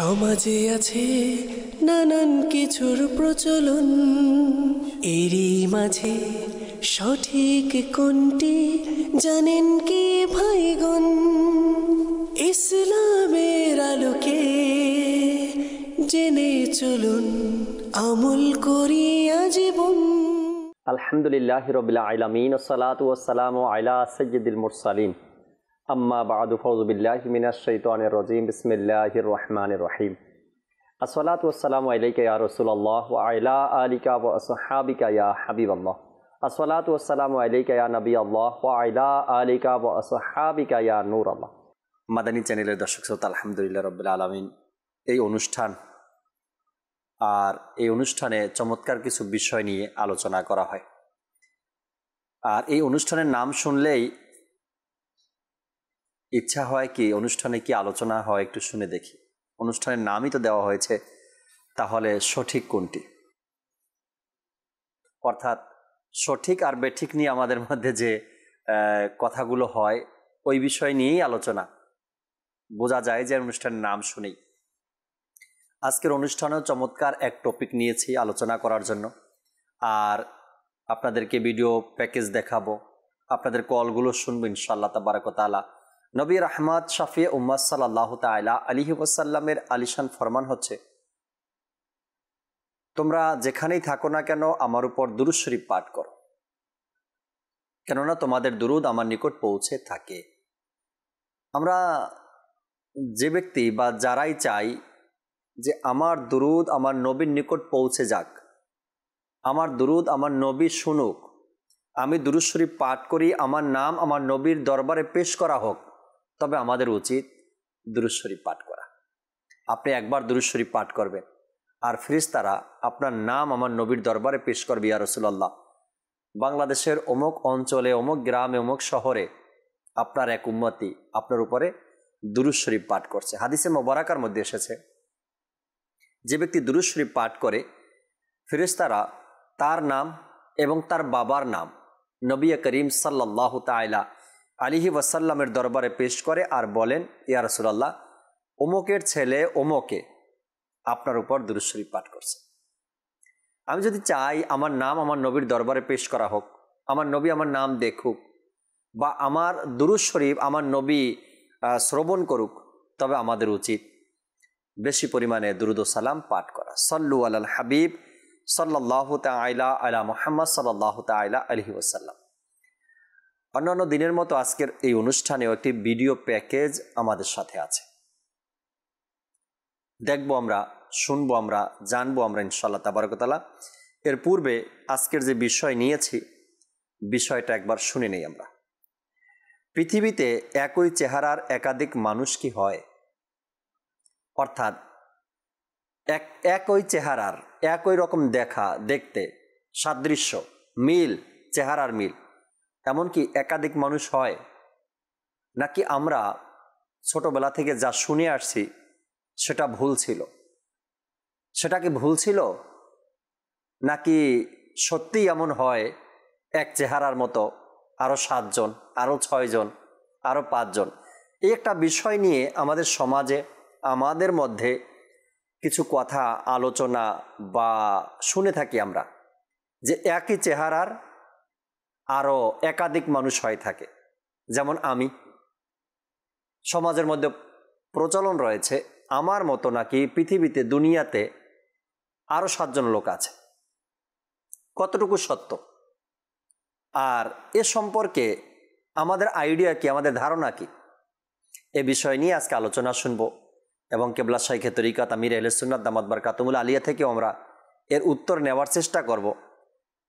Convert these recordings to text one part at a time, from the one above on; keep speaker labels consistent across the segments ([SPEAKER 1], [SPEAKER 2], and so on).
[SPEAKER 1] সমাজে আছে নানান কিছুর প্রচলন, এরই মাঝে সঠিক কোনটি জানেন কি ভাইগণ? ইসলামের আলোকে জেনে চলুন, আমল করি আজীবন।
[SPEAKER 2] আলহামদুলিল্লাহি রাব্বিল আলামিন, আসসালাতু ওয়াসসালামু আলা সাইয়্যিদিল মুরসালিন, আম্মা বা'দু, ফাউযু বিল্লাহি মিনাশ শাইতানির রাজীম, বিসমিল্লাহির রহমানির রহিম। আসসালাতু ওয়াসসালামু আলাইকা ইয়া রাসূলুল্লাহ ওয়া আলা আলিকা ওয়া আসহাবিকা ইয়া হাবিবাল্লাহ। আসসালাতু ওয়াসসালামু আলাইকা ইয়া নবিয়াল্লাহ ওয়া আলা আলিকা ওয়া আসহাবিকা ইয়া নূরাল্লাহ। মাদানী চ্যানেলের দর্শক শ্রোতা, আলহামদুলিল্লাহ রাব্বিল আলামিন। এই অনুষ্ঠান আর এই অনুষ্ঠানে চমৎকার কিছু বিষয় নিয়ে আলোচনা করা হয়। আর এই অনুষ্ঠানের নাম শুনলেই ইচ্ছা হয় কি অনুষ্ঠানে কি আলোচনা হয় একটু শুনে দেখি। অনুষ্ঠানের নামই তো দেওয়া হয়েছে, তাহলে সঠিক কোনটি? অর্থাৎ সঠিক আর বেঠিক নিয়ে আমাদের মধ্যে যে কথাগুলো হয় ওই বিষয় নিয়েই আলোচনা। বোঝা যায় যে অনুষ্ঠানের নাম শুনেই। আজকের অনুষ্ঠানেও চমৎকার এক টপিক নিয়েছি আলোচনা করার জন্য। আর আপনাদেরকে ভিডিও প্যাকেজ দেখাবো, আপনাদের কলগুলো শুনবো ইনশাআল্লাহ তাবারাক ওয়া তাআলা। নবী রাহমাত শাফি উম্মাত সাল্লাল্লাহু তাআলা আলাইহি ওয়াসাল্লামের আলিশান ফরমান হচ্ছে, তোমরা যেখানেই থাকো না কেন আমার উপর দুরূদ শরীফ পাঠ করো, কেননা তোমাদের দুরূদ আমার নিকট পৌঁছে থাকে। আমরা যে ব্যক্তি বা যারাই চাই যে আমার দুরূদ আমার নবীর নিকট পৌঁছে যাক, আমার দুরূদ আমার নবী শুনুক, আমি দুরূদ শরীফ পাঠ করি, আমার নাম আমার নবীর দরবারে পেশ করা হোক, তবে আমাদের উচিত দুরূদ শরীফ পাঠ করা। আপনি একবার দুরূদ শরীফ পাঠ করবেন আর ফেরেশতারা আপনার নাম আমার নবীর দরবারে পেশ করবে, ইয়া রাসূলুল্লাহ, বাংলাদেশের অমুক অঞ্চলে, অমুক গ্রামে, অমুক শহরে আপনার এক উম্মতি আপনার উপরে দুরূদ শরীফ পাঠ করছে। হাদিসে মোবারকার মধ্যে এসেছে, যে ব্যক্তি দুরূদ শরীফ পাঠ করে ফেরেশতারা তার নাম এবং তার বাবার নাম নবী করিম সাল্লাল্লাহু তাআলা আলাইহি ওয়াসাল্লামের দরবারে পেশ করে আর বলেন, ইয়া রাসূলুল্লাহ, অমুকের ছেলে অমুকে আপনার উপর দুরূদ শরীফ পাঠ করছে। আমি যদি চাই আমার নাম আমার নবীর দরবারে পেশ করা হোক, আমার নবী আমার নাম দেখুক, বা আমার দুরূদ শরীফ আমার নবী শ্রবণ করুক, তবে আমাদের উচিত বেশি পরিমাণে দুরূদ ও সালাম পাঠ করা। সাল্লু আলাল হাবিব সাল্লাল্লাহু তাআলা আলা মুহাম্মদ সাল্লাল্লাহু তাআলা আলাইহি ওয়াসাল্লাম। অন্যান্য দিনের মতো আজকের এই অনুষ্ঠানেও একটি ভিডিও প্যাকেজ আমাদের সাথে আছে। দেখবো আমরা, শুনবো আমরা, জানবো আমরা ইনশাআল্লাহ তাবারাক ওয়া তাআলা। এর পূর্বে আজকের যে বিষয় নিয়েছি, বিষয়টা একবার শুনে নেই আমরা। পৃথিবীতে একই চেহারার একাধিক মানুষ কি হয়? অর্থাৎ একই চেহারার, একই রকম দেখতে সাদৃশ্য, মিল, চেহারার মিল, এমনকি একাধিক মানুষ হয়? নাকি আমরা ছোটবেলা থেকে যা শুনে আসছি সেটা ভুল ছিল? সেটা কি ভুল ছিল, নাকি সত্যিই এমন হয় এক চেহারার মতো আরও 7 জন, আরও 6 জন, আরও 5 জন? এই একটা বিষয় নিয়ে আমাদের সমাজে, আমাদের মধ্যে কিছু কথা আলোচনা বা শুনে থাকি আমরা, যে একই চেহারার আরও একাধিক মানুষ হয়ে থাকে। যেমন আমি, সমাজের মধ্যে প্রচলন রয়েছে আমার মতো নাকি পৃথিবীতে, দুনিয়াতে আরও 7 জন লোক আছে। কতটুকু সত্য আর এ সম্পর্কে আমাদের আইডিয়া কি, আমাদের ধারণা কি, এ বিষয় নিয়ে আজকে আলোচনা শুনবো। এবং কেবলা শাইখে তরিকাত আমির আহলে সুন্নাত দামাত বারকাতুহুল আলিয়া থেকেও আমরা এর উত্তর নেওয়ার চেষ্টা করব,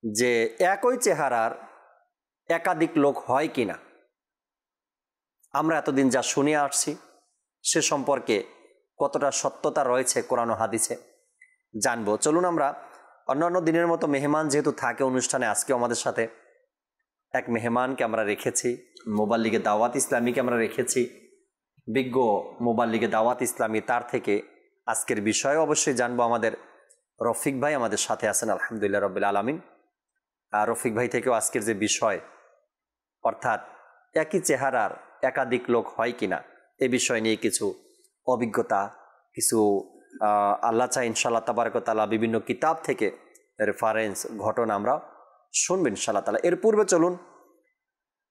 [SPEAKER 2] যে একই চেহারার একাধিক লোক হয় কিনা। আমরা এতদিন যা শুনে আসছি সে সম্পর্কে কতটা সত্যতা রয়েছে কোরআন ও হাদিসে জানবো। চলুন আমরা অন্যান্য দিনের মতো মেহমান যেহেতু থাকে অনুষ্ঠানে, আজকেও আমাদের সাথে এক মেহমানকে আমরা রেখেছি, মোবাল্লিগে দাওয়াত ইসলামীকে আমরা রেখেছি, বিজ্ঞ মোবাল্লিগে দাওয়াত ইসলামী। তার থেকে আজকের বিষয় অবশ্যই জানবো। আমাদের রফিক ভাই আমাদের সাথে আছেন, আলহামদুলিল্লাহ রাব্বিল আলামিন। আর রফিক ভাই থেকেও আজকের যে বিষয়, অর্থাৎ একই চেহারার একাধিক লোক হয় কিনা, এ বিষয় নিয়ে কিছু অভিজ্ঞতা কিছু আল্লাহ চাই ইনশাআল্লাহ তাবারক ওয়া তাআলা বিভিন্ন কিতাব থেকে রেফারেন্স ঘটনা আমরা শুনবেন ইনশাআল্লাহ তাআলা। এর পূর্বে চলুন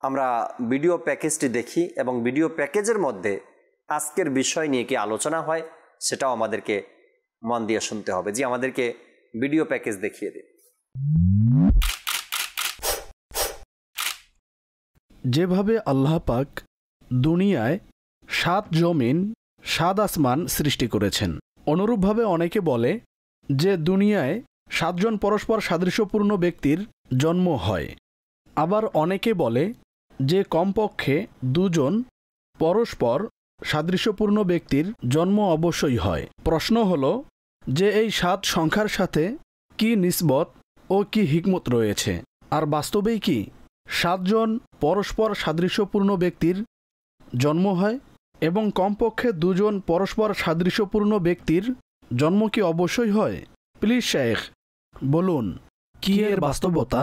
[SPEAKER 2] আমরা ভিডিও প্যাকেজটি দেখি এবং ভিডিও প্যাকেজের মধ্যে আজকের বিষয় নিয়ে কি আলোচনা হয় সেটাও আমাদেরকে মন দিয়ে শুনতে হবে। জি, আমাদেরকে ভিডিও প্যাকেজ দেখিয়ে দিন।
[SPEAKER 3] যেভাবে আল্লাহ পাক দুনিয়ায় 7 জমিন 7 আসমান সৃষ্টি করেছেন, অনুরূপভাবে অনেকে বলে যে দুনিয়ায় 7 জন পরস্পর সাদৃশ্যপূর্ণ ব্যক্তির জন্ম হয়। আবার অনেকে বলে যে কমপক্ষে 2 জন পরস্পর সাদৃশ্যপূর্ণ ব্যক্তির জন্ম অবশ্যই হয়। প্রশ্ন হলো যে এই 7 সংখ্যার সাথে কি নিসবত ও কি হিকমত রয়েছে, আর বাস্তবেই কি 7 জন পরস্পর সাদৃশ্যপূর্ণ ব্যক্তির জন্ম হয় এবং কমপক্ষে 2 জন পরস্পর সাদৃশ্যপূর্ণ ব্যক্তির জন্ম কি অবশ্যই হয়? প্লিজ শেখ বলুন, কি এর বাস্তবতা,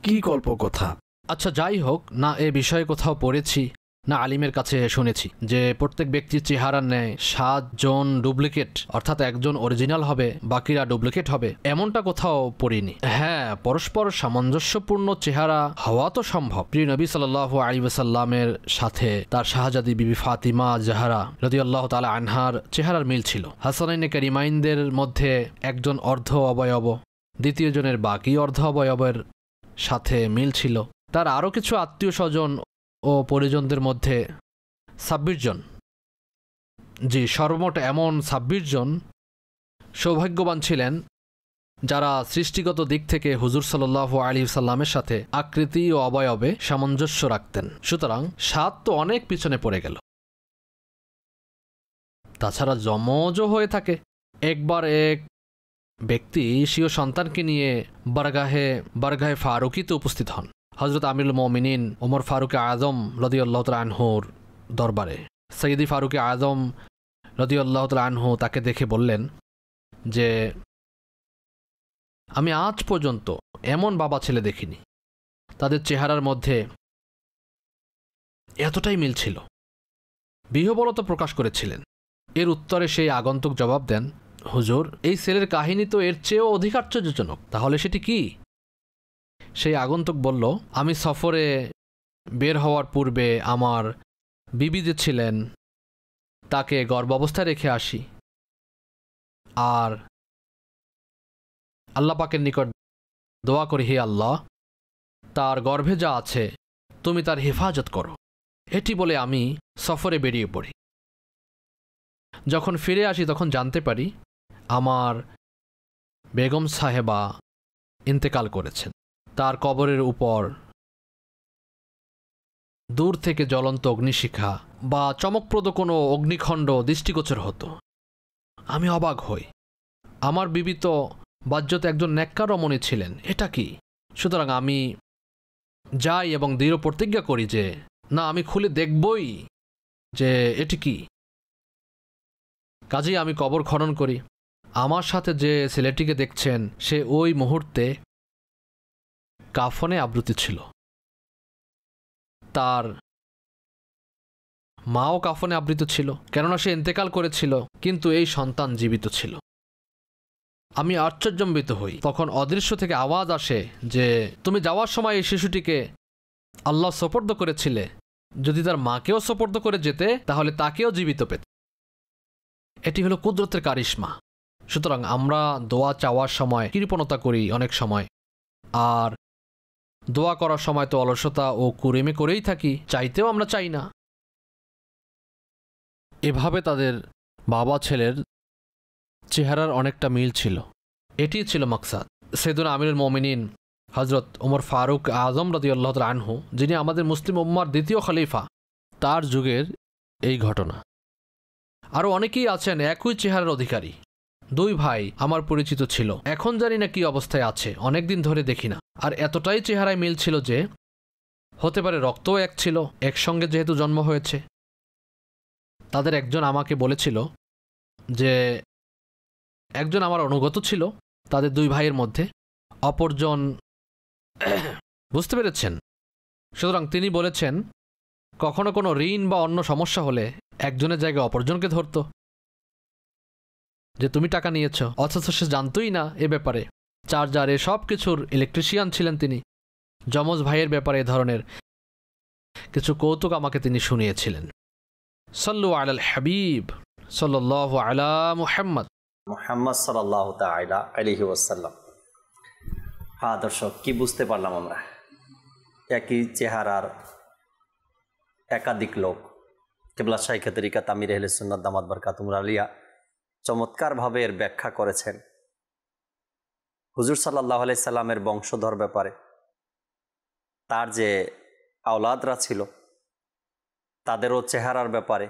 [SPEAKER 3] কি কল্পকথা?
[SPEAKER 4] আচ্ছা, যাই হোক না, এ বিষয়ে কোথাও পড়েছি না আলিমের কাছে শুনেছি যে প্রত্যেক ব্যক্তির চেহারার ন্যায় 7 জন ডুপ্লিকেট, অর্থাৎ একজন অরিজিনাল হবে, বাকিরা ডুপ্লিকেট হবে, এমনটা কোথাও পড়িনি। হ্যাঁ, পরস্পর সামঞ্জস্যপূর্ণ চেহারা হওয়া তো সম্ভব। প্রিয় নবী সাল্লাল্লাহু আলাইহি ওয়াসাল্লামের সাথে তার শাহজাদি বিবি ফাতিমা জাহরা রাদিয়াল্লাহু তাআলা আনহার চেহারার মিল ছিল। হাসানাইনে কারিমাইনদের মধ্যে একজন অর্ধ অবয়ব, দ্বিতীয় জনের বাকি অর্ধ অবয়বের সাথে মিল ছিল। তার আরও কিছু আত্মীয় স্বজন ও পরিজনদের মধ্যে 26 জন, জি সর্বমোট এমন 26 জন সৌভাগ্যবান ছিলেন যারা সৃষ্টিগত দিক থেকে হুজুর সাল্লাল্লাহু আলাইহি ওয়াসাল্লামের সাথে আকৃতি ও অবয়বে সামঞ্জস্য রাখতেন। সুতরাং 7 তো অনেক পিছনে পড়ে গেল। তাছাড়া যমজও হয়ে থাকে। একবার এক ব্যক্তি স্বীয় সন্তানকে নিয়ে বারগাহে ফারুকিতে উপস্থিত হন হজরত আমিরুল মুমিনিন ওমর ফারুক আজম রাদিয়াল্লাহু তাআলা আনহুর দরবারে। সৈয়দি ফারুক আজম রাদিয়াল্লাহু তাআলা আনহু তাকে দেখে বললেন যে আমি আজ পর্যন্ত এমন বাবা ছেলে দেখিনি, তাদের চেহারার মধ্যে এতটাই মিল ছিল। বিহ্বলতা প্রকাশ করেছিলেন। এর উত্তরে সেই আগন্তুক জবাব দেন, হুজুর, এই ছেলের কাহিনী তো এর চেয়েও অধিক আশ্চর্যজনক। তাহলে সেটি কি? সেই আগন্তুক বলল, আমি সফরে বের হওয়ার পূর্বে আমার বিবি যে ছিলেন তাকে গর্ভাবস্থায় রেখে আসি, আর আল্লাহ পাকের নিকট দোয়া করি, হে আল্লাহ, তার গর্ভে যা আছে তুমি তার হেফাজত করো। এটি বলে আমি সফরে বেরিয়ে পড়ি। যখন ফিরে আসি তখন জানতে পারি আমার বেগম সাহেবা ইন্তেকাল করেছেন। তার কবরের উপর দূর থেকে জ্বলন্ত অগ্নিশিখা বা চমকপ্রদ কোনো অগ্নিখণ্ড দৃষ্টিগোচর হতো। আমি অবাক হই। আমার বিবি তো বাহ্যত একজন নেককার রমণী ছিলেন, এটা কি? সুতরাং আমি যাই এবং দৃঢ় প্রতিজ্ঞা করি যে না, আমি খুলে দেখবই যে এটি কি। কাজেই আমি কবর খনন করি। আমার সাথে যে ছেলেটিকে দেখছেন সে ওই মুহূর্তে কাফনে আবৃত ছিল। তার মাও কাফনে আবৃত ছিল, কেননা সে ইন্তেকাল করেছিল, কিন্তু এই সন্তান জীবিত ছিল। আমি আশ্চর্যান্বিত হই। তখন অদৃশ্য থেকে আওয়াজ আসে যে তুমি যাওয়ার সময় এই শিশুটিকে আল্লাহ সোপর্দ করেছিলে, যদি তার মাকেও সোপর্দ করে যেতে তাহলে তাকেও জীবিত পেত। এটি হলো কুদরতের কারিশমা। সুতরাং আমরা দোয়া চাওয়ার সময় কৃপণতা করি অনেক সময়, আর দোয়া করার সময় তো অলসতা ও কুরেমে করেই থাকি, চাইতেও আমরা চাই না। এভাবে তাদের বাবা ছেলের চেহারার অনেকটা মিল ছিল। এটি ছিল মাকসাদ। সাইয়েদুনা আমিরুল মুমিনিন হজরত ওমর ফারুক আজম রাদিয়াল্লাহু তাআলা আনহু, যিনি আমাদের মুসলিম উম্মার দ্বিতীয় খলিফা, তার যুগের এই ঘটনা। আরও অনেকেই আছেন একই চেহারার অধিকারী। 2 ভাই আমার পরিচিত ছিল, এখন জানি না কি অবস্থায় আছে, অনেকদিন ধরে দেখি না। আর এতটাই চেহারায় মিল ছিল যে হতে পারে রক্তও এক ছিল, একসঙ্গে যেহেতু জন্ম হয়েছে। তাদের একজন আমাকে বলেছিল যে একজন আমার অনুগত ছিল তাদের 2 ভাইয়ের মধ্যে, অপরজন বুঝতে পেরেছেন। সুতরাং তিনি বলেছেন কখনো কোনো ঋণ বা অন্য সমস্যা হলে একজনের জায়গায় অপরজনকে ধরত। যে তুমি টাকা নিয়েছ, অথচ সে জানতোই না এ ব্যাপারে। চার্জারে সব কিছুর ইলেকট্রিশিয়ান ছিলেন তিনি। যমজ ভাইয়ের ব্যাপারে এ ধরনের কিছু কৌতুক আমাকে তিনি শুনিয়েছিলেন। সাল্লু আলাল হাবিব সাল্লাল্লাহু আলা মুহাম্মদ।
[SPEAKER 2] মুহাম্মদ সাল্লাল্লাহু তাআলা আলাইহি ওয়াসাল্লাম। হ্যাঁ দর্শক, কি বুঝতে পারলাম আমরা? একই চেহারার একাধিক লোক। কিবলা শাইখে তরিকাত আমির আহলে সুন্নাত দামাত বারকাতুহুম আলিয়া চমৎকারভাবে এর ব্যাখ্যা করেছেন। হুজুর সাল্লাল্লাহু আলাইহি সাল্লামের বংশধর ব্যাপারে, তার যে আওলাদরা ছিল তাদেরও চেহারার ব্যাপারে,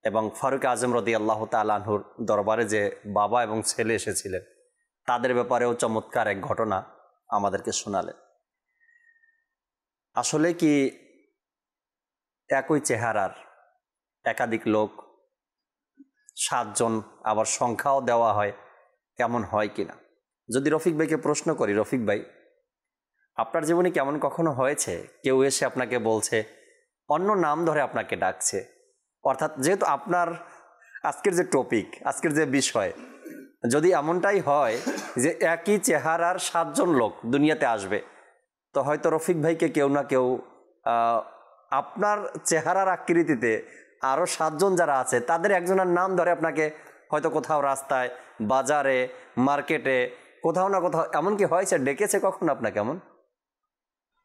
[SPEAKER 2] এবং ফারুক আজম রাদিয়াল্লাহু তাআলা আনহুর দরবারে যে বাবা এবং ছেলে এসেছিলেন তাদের ব্যাপারেও চমৎকার এক ঘটনা আমাদেরকে শোনালেন। আসলে কি একই চেহারার একাধিক লোক, 7 জন, আবার সংখ্যাও দেওয়া হয়, এমন হয় কিনা? যদি রফিক ভাইকে প্রশ্ন করি, রফিক ভাই, আপনার জীবনে কেমন কখনো হয়েছে কেউ এসে আপনাকে বলছে, অন্য নাম ধরে আপনাকে ডাকছে? অর্থাৎ যেহেতু আপনার আজকের যে টপিক, আজকের যে বিষয়, যদি এমনটাই হয় যে একই চেহারার 7 জন লোক দুনিয়াতে আসবে, তো হয়তো রফিক ভাইকে কেউ না কেউ আপনার চেহারার আকৃতিতে আরও 7 জন যারা আছে তাদের একজনের নাম ধরে আপনাকে হয়তো কোথাও রাস্তায়, বাজারে, মার্কেটে, কোথাও না কোথাও এমন কি হয়েছে, ডেকেছে কখন আপনাকে এমন?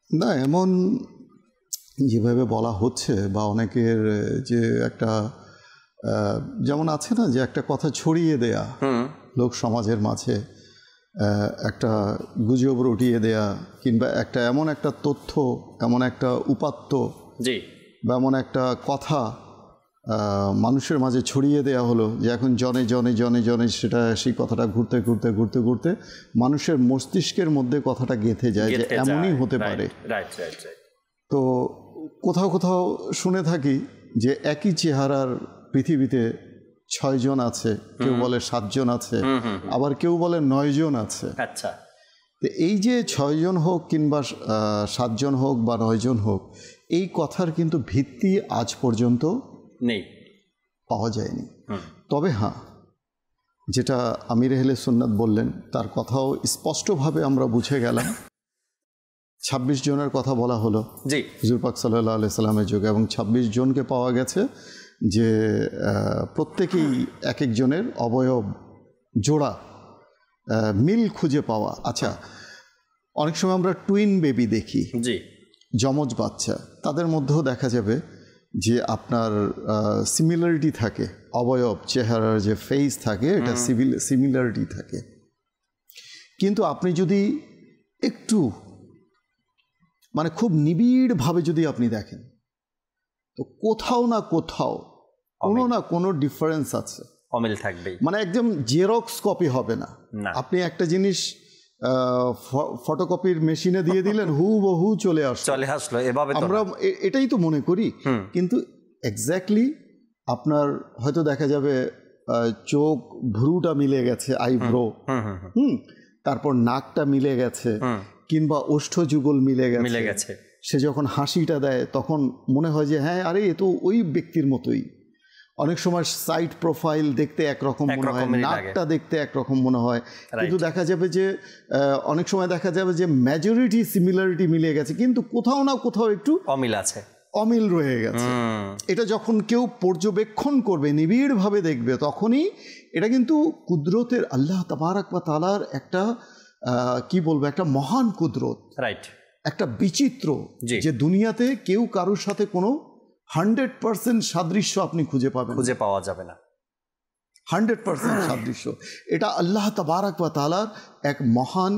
[SPEAKER 5] না, এমন যেভাবে বলা হচ্ছে বা অনেকের যে একটা যেমন আছে না যে একটা কথা ছড়িয়ে দেয়া লোক সমাজের মাঝে, একটা গুজব রটিয়ে দেয়া, কিংবা একটা এমন একটা তথ্য, এমন একটা উপাত্ত,
[SPEAKER 2] জি,
[SPEAKER 5] বা এমন একটা কথা মানুষের মাঝে ছড়িয়ে দেয়া হলো যে এখন জনে জনে জনে জনে সেটা, সেই কথাটা ঘুরতে ঘুরতে ঘুরতে ঘুরতে মানুষের মস্তিষ্কের মধ্যে কথাটা গেঁথে যায় যে এমনই হতে পারে। তো কোথাও কোথাও শুনে থাকি যে একই চেহারার পৃথিবীতে 6 জন আছে, কেউ বলে 7 জন আছে, আবার কেউ বলে 9 জন আছে।
[SPEAKER 2] আচ্ছা,
[SPEAKER 5] তো এই যে 6 জন হোক কিংবা 7 জন হোক বা 9 জন হোক, এই কথার কিন্তু ভিত্তি আজ পর্যন্ত
[SPEAKER 2] নেই,
[SPEAKER 5] পাওয়া যায়নি। তবে হ্যাঁ, যেটা আমির আহলে সুন্নাত বললেন তার কথাও স্পষ্টভাবে আমরা বুঝে গেলাম। 26 জনের কথা বলা হলো
[SPEAKER 2] জি
[SPEAKER 5] হুজুর পাক সাল্লাল্লাহু আলাইহি সাল্লামের যুগে, এবং 26 জনকে পাওয়া গেছে যে প্রত্যেকেই এক একজনের অবয়ব জোড়া মিল খুঁজে পাওয়া। আচ্ছা, অনেক সময় আমরা টুইন বেবি দেখি,
[SPEAKER 2] জি,
[SPEAKER 5] যমজ বাচ্চা, তাদের মধ্যেও দেখা যাবে যে আপনার সিমিলারিটি থাকে, অবয়ব, চেহারার যে ফেস থাকে, এটা সিমিলারিটি থাকে। কিন্তু আপনি যদি একটু মানে খুব নিবিড়ভাবে যদি আপনি দেখেন, তো কোথাও না কোথাও কোনো না কোনো ডিফারেন্স আছে,
[SPEAKER 2] অমিল থাকবেই।
[SPEAKER 5] মানে একদম জেরক্স কপি হবে না। আপনি একটা জিনিস ফটোকপির মেশিনে দিয়ে দিলেন, হুবহু চলে আসলো, এভাবে আমরা এটাই তো মনে করি। কিন্তু এক্স্যাক্টলি আপনার হয়তো দেখা যাবে চোখ ভ্রুটা মিলে গেছে, আইব্রো, তারপর নাকটা মিলে গেছে, কিংবা ওষ্ঠযুগল মিলে গেছে। সে যখন হাসিটা দেয় তখন মনে হয় যে হ্যাঁ, আরে এ তো ওই ব্যক্তির মতোই। অনেক সময় সাইড প্রোফাইল দেখতে একরকম মনে হয়, নাকটা দেখতে একরকম মনে হয়, কিন্তু দেখা যাবে যে অনেক সময় দেখা যাবে যে মেজরিটি সিমিলারিটি মিলে গেছে, কিন্তু কোথাও না কোথাও একটু
[SPEAKER 2] অমিল আছে,
[SPEAKER 5] অমিল রয়ে গেছে। এটা যখন কেউ পর্যবেক্ষণ করবে, নিবিড়ভাবে দেখবে, তখনই এটা কিন্তু কুদরতের, আল্লাহ তাবারাক ওয়া তাআলার একটা কি বলবো, একটা মহান কুদরত, রাইট, একটা বিচিত্র, যে দুনিয়াতে কেউ কারোর সাথে কোনো 100% সাদৃশ্য আপনি খুঁজে পাওয়া যাবে না। 100% সাদৃশ্য, এটা আল্লাহ তাবারাক ওয়া তাআলার এক মহান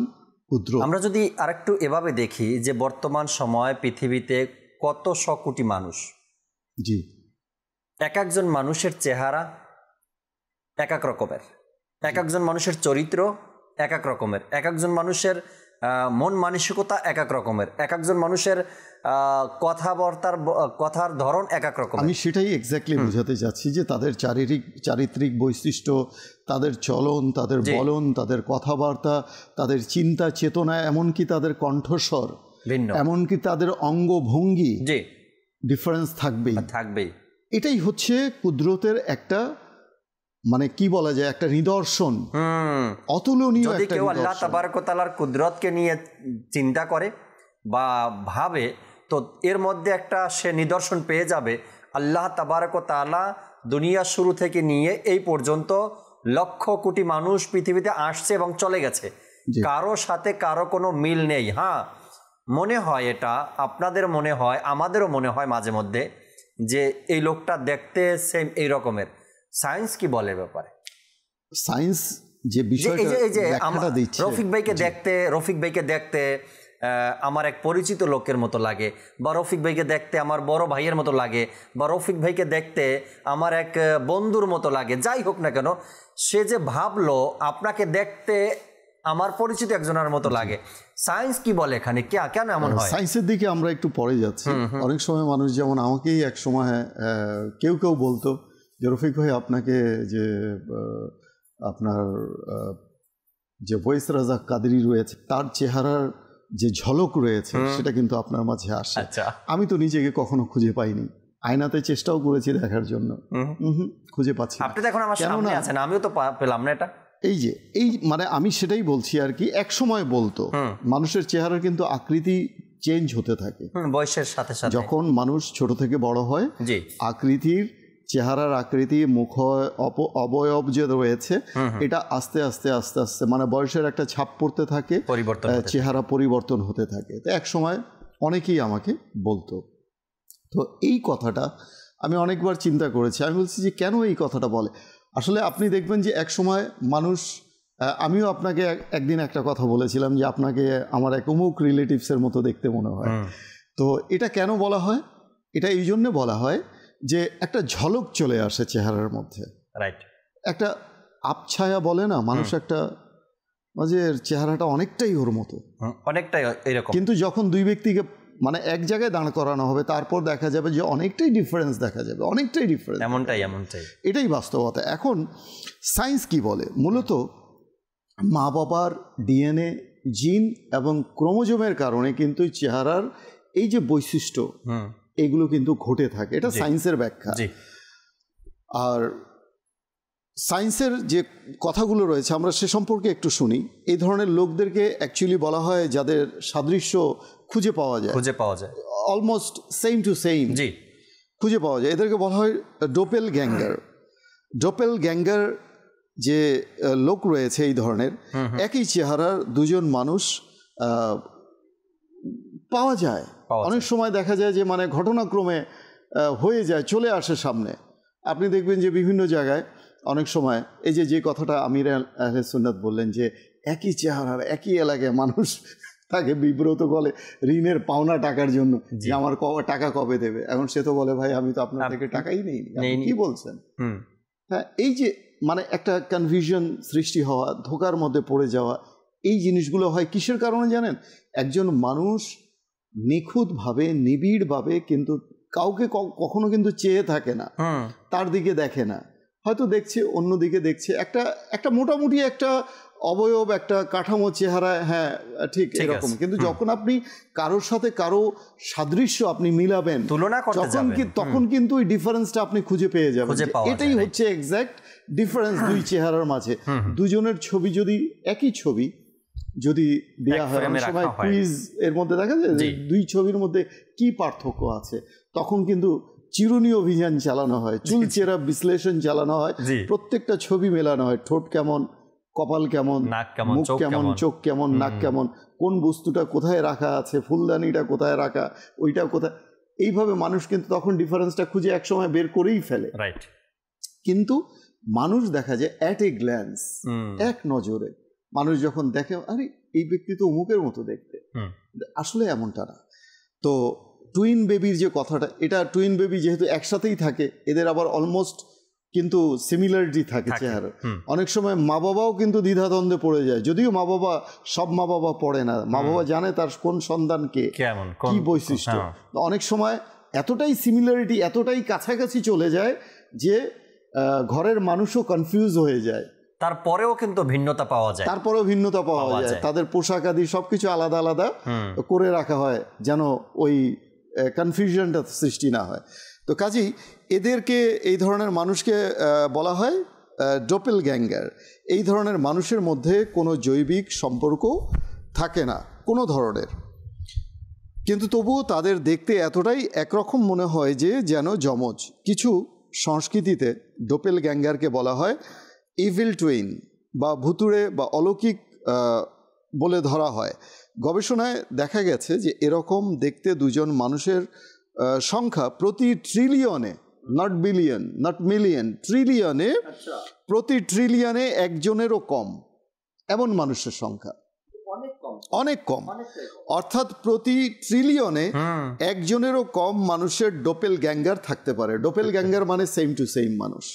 [SPEAKER 5] কুদরত।
[SPEAKER 2] আমরা যদি আরেকটু এভাবে দেখি যে বর্তমান সময় পৃথিবীতে কত কোটি মানুষ,
[SPEAKER 5] জি,
[SPEAKER 2] এক একজন মানুষের চেহারা এক এক রকমের, এক একজন মানুষের চরিত্র এক এক রকমের, এক একজন মানুষের মন মানসিকতা এক এক রকমের, এক একজন মানুষের কথার ধরন এক এক রকম।
[SPEAKER 5] আমি সেটাই এক্স্যাক্টলি বোঝাতে চাচ্ছি যে তাদের চারিত্রিক বৈশিষ্ট্য, তাদের চলন, তাদের বলন, তাদের কথাবার্তা, তাদের চিন্তা চেতনা, এমনকি তাদের কণ্ঠস্বর ভিন্ন, এমনকি তাদের অঙ্গভঙ্গি, জি, ডিফারেন্স থাকবেই।
[SPEAKER 2] এটাই
[SPEAKER 5] হচ্ছে কুদরতের একটা মানে কি বলা যায়, একটা নিদর্শন, অতুলনীয়।
[SPEAKER 2] যদি কেউ আল্লাহ তাবারক ওয়া তাআলার কুদরতকে নিয়ে চিন্তা করে বা ভাবে, তো এর মধ্যে একটা সে নিদর্শন পেয়ে যাবে। আল্লাহ তাবারক ওয়া তাআলা দুনিয়া শুরু থেকে নিয়ে এই পর্যন্ত লক্ষ কোটি মানুষ পৃথিবীতে আসছে এবং চলে গেছে, কারো সাথে কারো কোনো মিল নেই। হ্যাঁ, মনে হয় এটা, আপনাদের মনে হয়, আমাদেরও মনে হয় মাঝে মধ্যে যে এই লোকটা দেখতে সেম এই রকমের। সায়েন্স কি বলে ব্যাপারে?
[SPEAKER 5] সায়েন্স যে বিষয়টা ব্যাখ্যাটা দিচ্ছে,
[SPEAKER 2] রফিক ভাইকে দেখতে আমার এক পরিচিত লোকের মতো লাগে, বা রফিক ভাইকে দেখতে আমার বড় ভাইয়ের মতো লাগে, বা রফিক ভাইকে দেখতে আমার এক বন্ধুর মতো লাগে। যাই হোক না কেন, সে যে ভাবলো আপনাকে দেখতে আমার পরিচিত একজনের মতো লাগে। সায়েন্স কি বলে এখানে, কেন এমন হয়?
[SPEAKER 5] সায়েন্সের দিকে আমরা একটু পরে যাচ্ছি। অনেক সময় মানুষ, যেমন আমাকেই এক সময় কেউ বলতো যে রফিক ভাই, আপনাকে যে আপনার যে ওয়েস রাজা কাদেরী রয়েছে, তার চেহারার যে ঝলক রয়েছে সেটা কিন্তু আপনার মাঝে আসে। আমি তো নিজেকে কখনো খুঁজে পাইনি, আয়নাতে চেষ্টাও করেছি দেখার জন্য, খুঁজে পাচ্ছি।
[SPEAKER 2] আপনি তো এখন আমার সামনে আছেন, আমিও তো পেলাম না এটা।
[SPEAKER 5] এই মানে আমি সেটাই বলছি আর কি। এক সময় বলতো মানুষের চেহারার কিন্তু আকৃতি চেঞ্জ হতে থাকে
[SPEAKER 2] বয়সের সাথে সাথে।
[SPEAKER 5] যখন মানুষ ছোট থেকে বড় হয়, আকৃতির, চেহারার আকৃতি, মুখ অবয়ব যে রয়েছে, এটা আস্তে আস্তে আস্তে আস্তে মানে বয়সের একটা ছাপ পড়তে থাকে, চেহারা পরিবর্তন হতে থাকে। তো এক সময় অনেকেই আমাকে বলতো। তো এই কথাটা আমি অনেকবার চিন্তা করেছি। আমি বলছি যে কেন এই কথাটা বলে। আসলে আপনি দেখবেন যে এক সময় মানুষ, আমিও আপনাকে একদিন একটা কথা বলেছিলাম যে আপনাকে আমার এক অমুক রিলেটিভসের মতো দেখতে মনে হয়। তো এটা কেন বলা হয়? এটা এই জন্য বলা হয় যে একটা ঝলক চলে আসে চেহারার মধ্যে,
[SPEAKER 2] রাইট? একটা
[SPEAKER 5] আবছায়া বলে না, মানুষ একটা মাঝে চেহারাটা অনেকটাই ওর মতো,
[SPEAKER 2] অনেকটাই এরকম।
[SPEAKER 5] কিন্তু যখন দুই ব্যক্তিকে মানে এক জায়গায় দাঁড় করানো হবে, তারপর দেখা যাবে যে অনেকটাই ডিফারেন্স দেখা যাবে, অনেকটাই ডিফারেন্স।
[SPEAKER 2] এমনটাই
[SPEAKER 5] এটাই বাস্তবতা। এখন সায়েন্স কি বলে? মূলত মা বাবার ডিএনএ, জিন এবং ক্রোমোজোমের কারণে কিন্তু চেহারার এই যে বৈশিষ্ট্য, এগুলো কিন্তু ঘটে থাকে। এটা সায়েন্সের ব্যাখ্যা। আর সায়েন্সের যে কথাগুলো রয়েছে আমরা সে সম্পর্কে একটু শুনি। এই ধরনের লোকদেরকে অ্যাকচুয়ালি বলা হয় যাদের সাদৃশ্য খুঁজে পাওয়া যায়, অলমোস্ট সেম টু সেম খুঁজে পাওয়া যায়, এদেরকে বলা হয় ডোপেল গ্যাঙ্গার। ডোপেল গ্যাঙ্গার যে লোক রয়েছে এই ধরনের, একই চেহারার দুজন মানুষ পাওয়া যায়। অনেক সময় দেখা যায় যে মানে ঘটনাক্রমে হয়ে যায়, চলে আসে সামনে। আপনি দেখবেন যে বিভিন্ন জায়গায় অনেক সময় এই যে কথাটা আমির আহলে সুন্নাত বললেন যে একই চেহারার একই এলাকায় মানুষ তাকে বিব্রত বলে ঋণের পাওনা টাকার জন্য, যে আমার টাকা কবে দেবে। এখন সে তো বলে ভাই আমি তো আপনার থেকে টাকাই নেইনি, কি বলছেন? হ্যাঁ, এই যে মানে একটা কনফিউশন সৃষ্টি হওয়া, ধোকার মধ্যে পড়ে যাওয়া, এই জিনিসগুলো হয় কিসের কারণে জানেন? একজন মানুষ নিখুঁতভাবে, নিবিড়ভাবে কিন্তু কাউকে কখনো কিন্তু চেয়ে থাকে না, তার দিকে দেখে না, হয়তো দেখছে অন্য দিকে দেখছে, একটা মোটামুটি একটা অবয়ব, একটা কাঠামো, চেহারা, হ্যাঁ ঠিক এরকম। কিন্তু যখন আপনি কারোর সাথে কারো সাদৃশ্য আপনি মিলাবেন,
[SPEAKER 2] তুলনা করতে যাবেন,
[SPEAKER 5] তখন কিন্তু ওই ডিফারেন্সটা আপনি খুঁজে পেয়ে যাবেন। এটাই হচ্ছে এক্স্যাক্ট ডিফারেন্স দুই চেহারার মাঝে। দুজনের ছবি যদি একই ছবি যদি দেওয়া হয়, অনেক সময় কুইজ এর মধ্যে দেখা যায় দুই ছবির মধ্যে কি পার্থক্য আছে, তখন কিন্তু চিরুনি অভিযান চালানো হয়, চুলচেরা বিশ্লেষণ চালানো হয়, প্রত্যেকটা ছবি মেলানো হয়। ঠোঁট কেমন, কপাল কেমন, মুখ কেমন, চোখ কেমন, নাক কেমন, কোন বস্তুটা কোথায় রাখা আছে, ফুলদানিটা কোথায় রাখা, ওইটা কোথায়, এইভাবে মানুষ কিন্তু তখন ডিফারেন্সটা খুঁজে একসময় বের করেই ফেলে। কিন্তু মানুষ দেখা যায় অ্যাট এ গ্ল্যান্স, এক নজরে মানুষ যখন দেখে আরে এই ব্যক্তি তো অমুকের মতো দেখতে, আসলে এমনটা না। তো টুইন বেবির যে কথাটা, এটা টুইন বেবি যেহেতু একসাথেই থাকে, এদের আবার অলমোস্ট কিন্তু সিমিলারিটি থাকে চেহারা। অনেক সময় মা বাবাও কিন্তু দ্বিধাদ্বন্দ্বে পড়ে যায়, যদিও সব মা বাবা পড়ে না, মা বাবা জানে তার কোন সন্তানকে কি বৈশিষ্ট্য। অনেক সময় এতটাই সিমিলারিটি, এতটাই কাছাকাছি চলে যায় যে ঘরের মানুষও কনফিউজ হয়ে যায়।
[SPEAKER 2] তারপরেও কিন্তু ভিন্নতা পাওয়া যায়,
[SPEAKER 5] তাদের পোশাক আদি সবকিছু আলাদা আলাদা করে রাখা হয় যেন ওই কনফিউশনটা সৃষ্টি না হয়। তো কাজেই এদেরকে, এই ধরনের মানুষকে বলা হয় ডোপেলগ্যাঙ্গার, এই ধরনের মানুষের মধ্যে কোনো জৈবিক সম্পর্ক থাকে না কোনো ধরনের, কিন্তু তবুও তাদের দেখতে এতটাই একরকম মনে হয় যে যেন যমজ। কিছু সংস্কৃতিতে ডোপেলগ্যাঙ্গারকে বলা হয় ইভিল টুইন বা ভুতুড়ে বা অলৌকিক বলে ধরা হয়। গবেষণায় দেখা গেছে যে এরকম দেখতে দুজন মানুষের সংখ্যা প্রতি ট্রিলিয়নে, নট বিলিয়ন, নট মিলিয়ন, ট্রিলিয়নে, প্রতি ট্রিলিয়নে একজনেরও কম এমন মানুষের সংখ্যা অনেক কম। অর্থাৎ প্রতি ট্রিলিয়নে একজনেরও কম মানুষের ডোপেলগ্যাঙ্গার থাকতে পারে। ডোপেলগ্যাঙ্গার মানে সেম টু সেম মানুষ,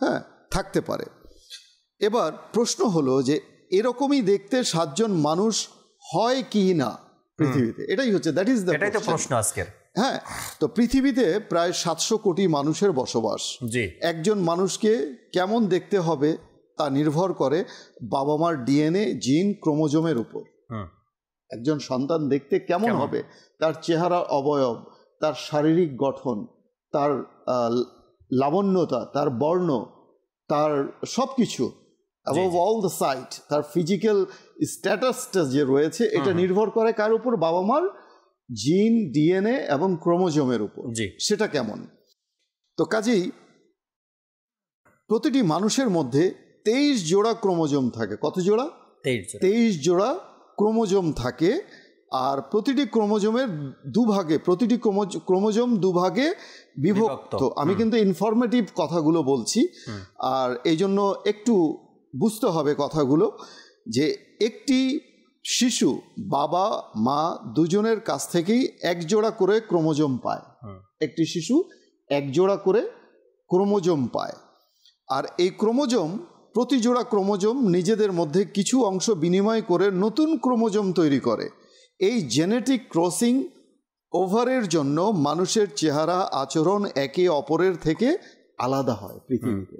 [SPEAKER 5] হ্যাঁ, থাকতে পারে। এবার প্রশ্ন হলো যে এরকমই দেখতে 7 জন মানুষ হয় কি না পৃথিবীতে, এটাই হচ্ছে, দ্যাট ইজ দ্য
[SPEAKER 2] প্রশ্ন আজকের।
[SPEAKER 5] হ্যাঁ, তো পৃথিবীতে প্রায় 700 কোটি মানুষের বসবাস। একজন মানুষকে কেমন দেখতে হবে তা নির্ভর করে বাবা মার ডিএনএ, জিন, ক্রোমোজোমের উপর। একজন সন্তান দেখতে কেমন হবে, তার চেহারা, অবয়ব, তার শারীরিক গঠন, তার লাবণ্যতা, তার বর্ণ, তার সব কিছু, above all the sight, তার ফিজিক্যাল স্ট্যাটাসটা যে রয়েছে, এটা নির্ভর করে কার উপর? বাবা মার জিন, ডিএনএ এবং ক্রোমোজোমের উপর, সেটা কেমন। তো কাজেই প্রতিটি মানুষের মধ্যে 23 জোড়া ক্রোমোজোম থাকে। কত জোড়া? 23 জোড়া ক্রোমোজোম থাকে। আর প্রতিটি ক্রোমোজোমের দুভাগে, প্রতিটি ক্রোমোজোম দুভাগে বিভক্ত। আমি কিন্তু ইনফরমেটিভ কথাগুলো বলছি, আর এই জন্য একটু বুঝতে হবে কথাগুলো, যে একটি শিশু বাবা মা দুজনের কাছ থেকেই 1 জোড়া করে ক্রোমোজোম পায়। একটি শিশু 1 জোড়া করে ক্রোমোজোম পায়। আর এই ক্রোমোজোম, প্রতি জোড়া ক্রোমোজোম নিজেদের মধ্যে কিছু অংশ বিনিময় করে নতুন ক্রোমোজোম তৈরি করে। এই জেনেটিক ক্রসিং ওভারের জন্য মানুষের চেহারা, আচরণ একে অপরের থেকে আলাদা হয় পৃথিবীতে।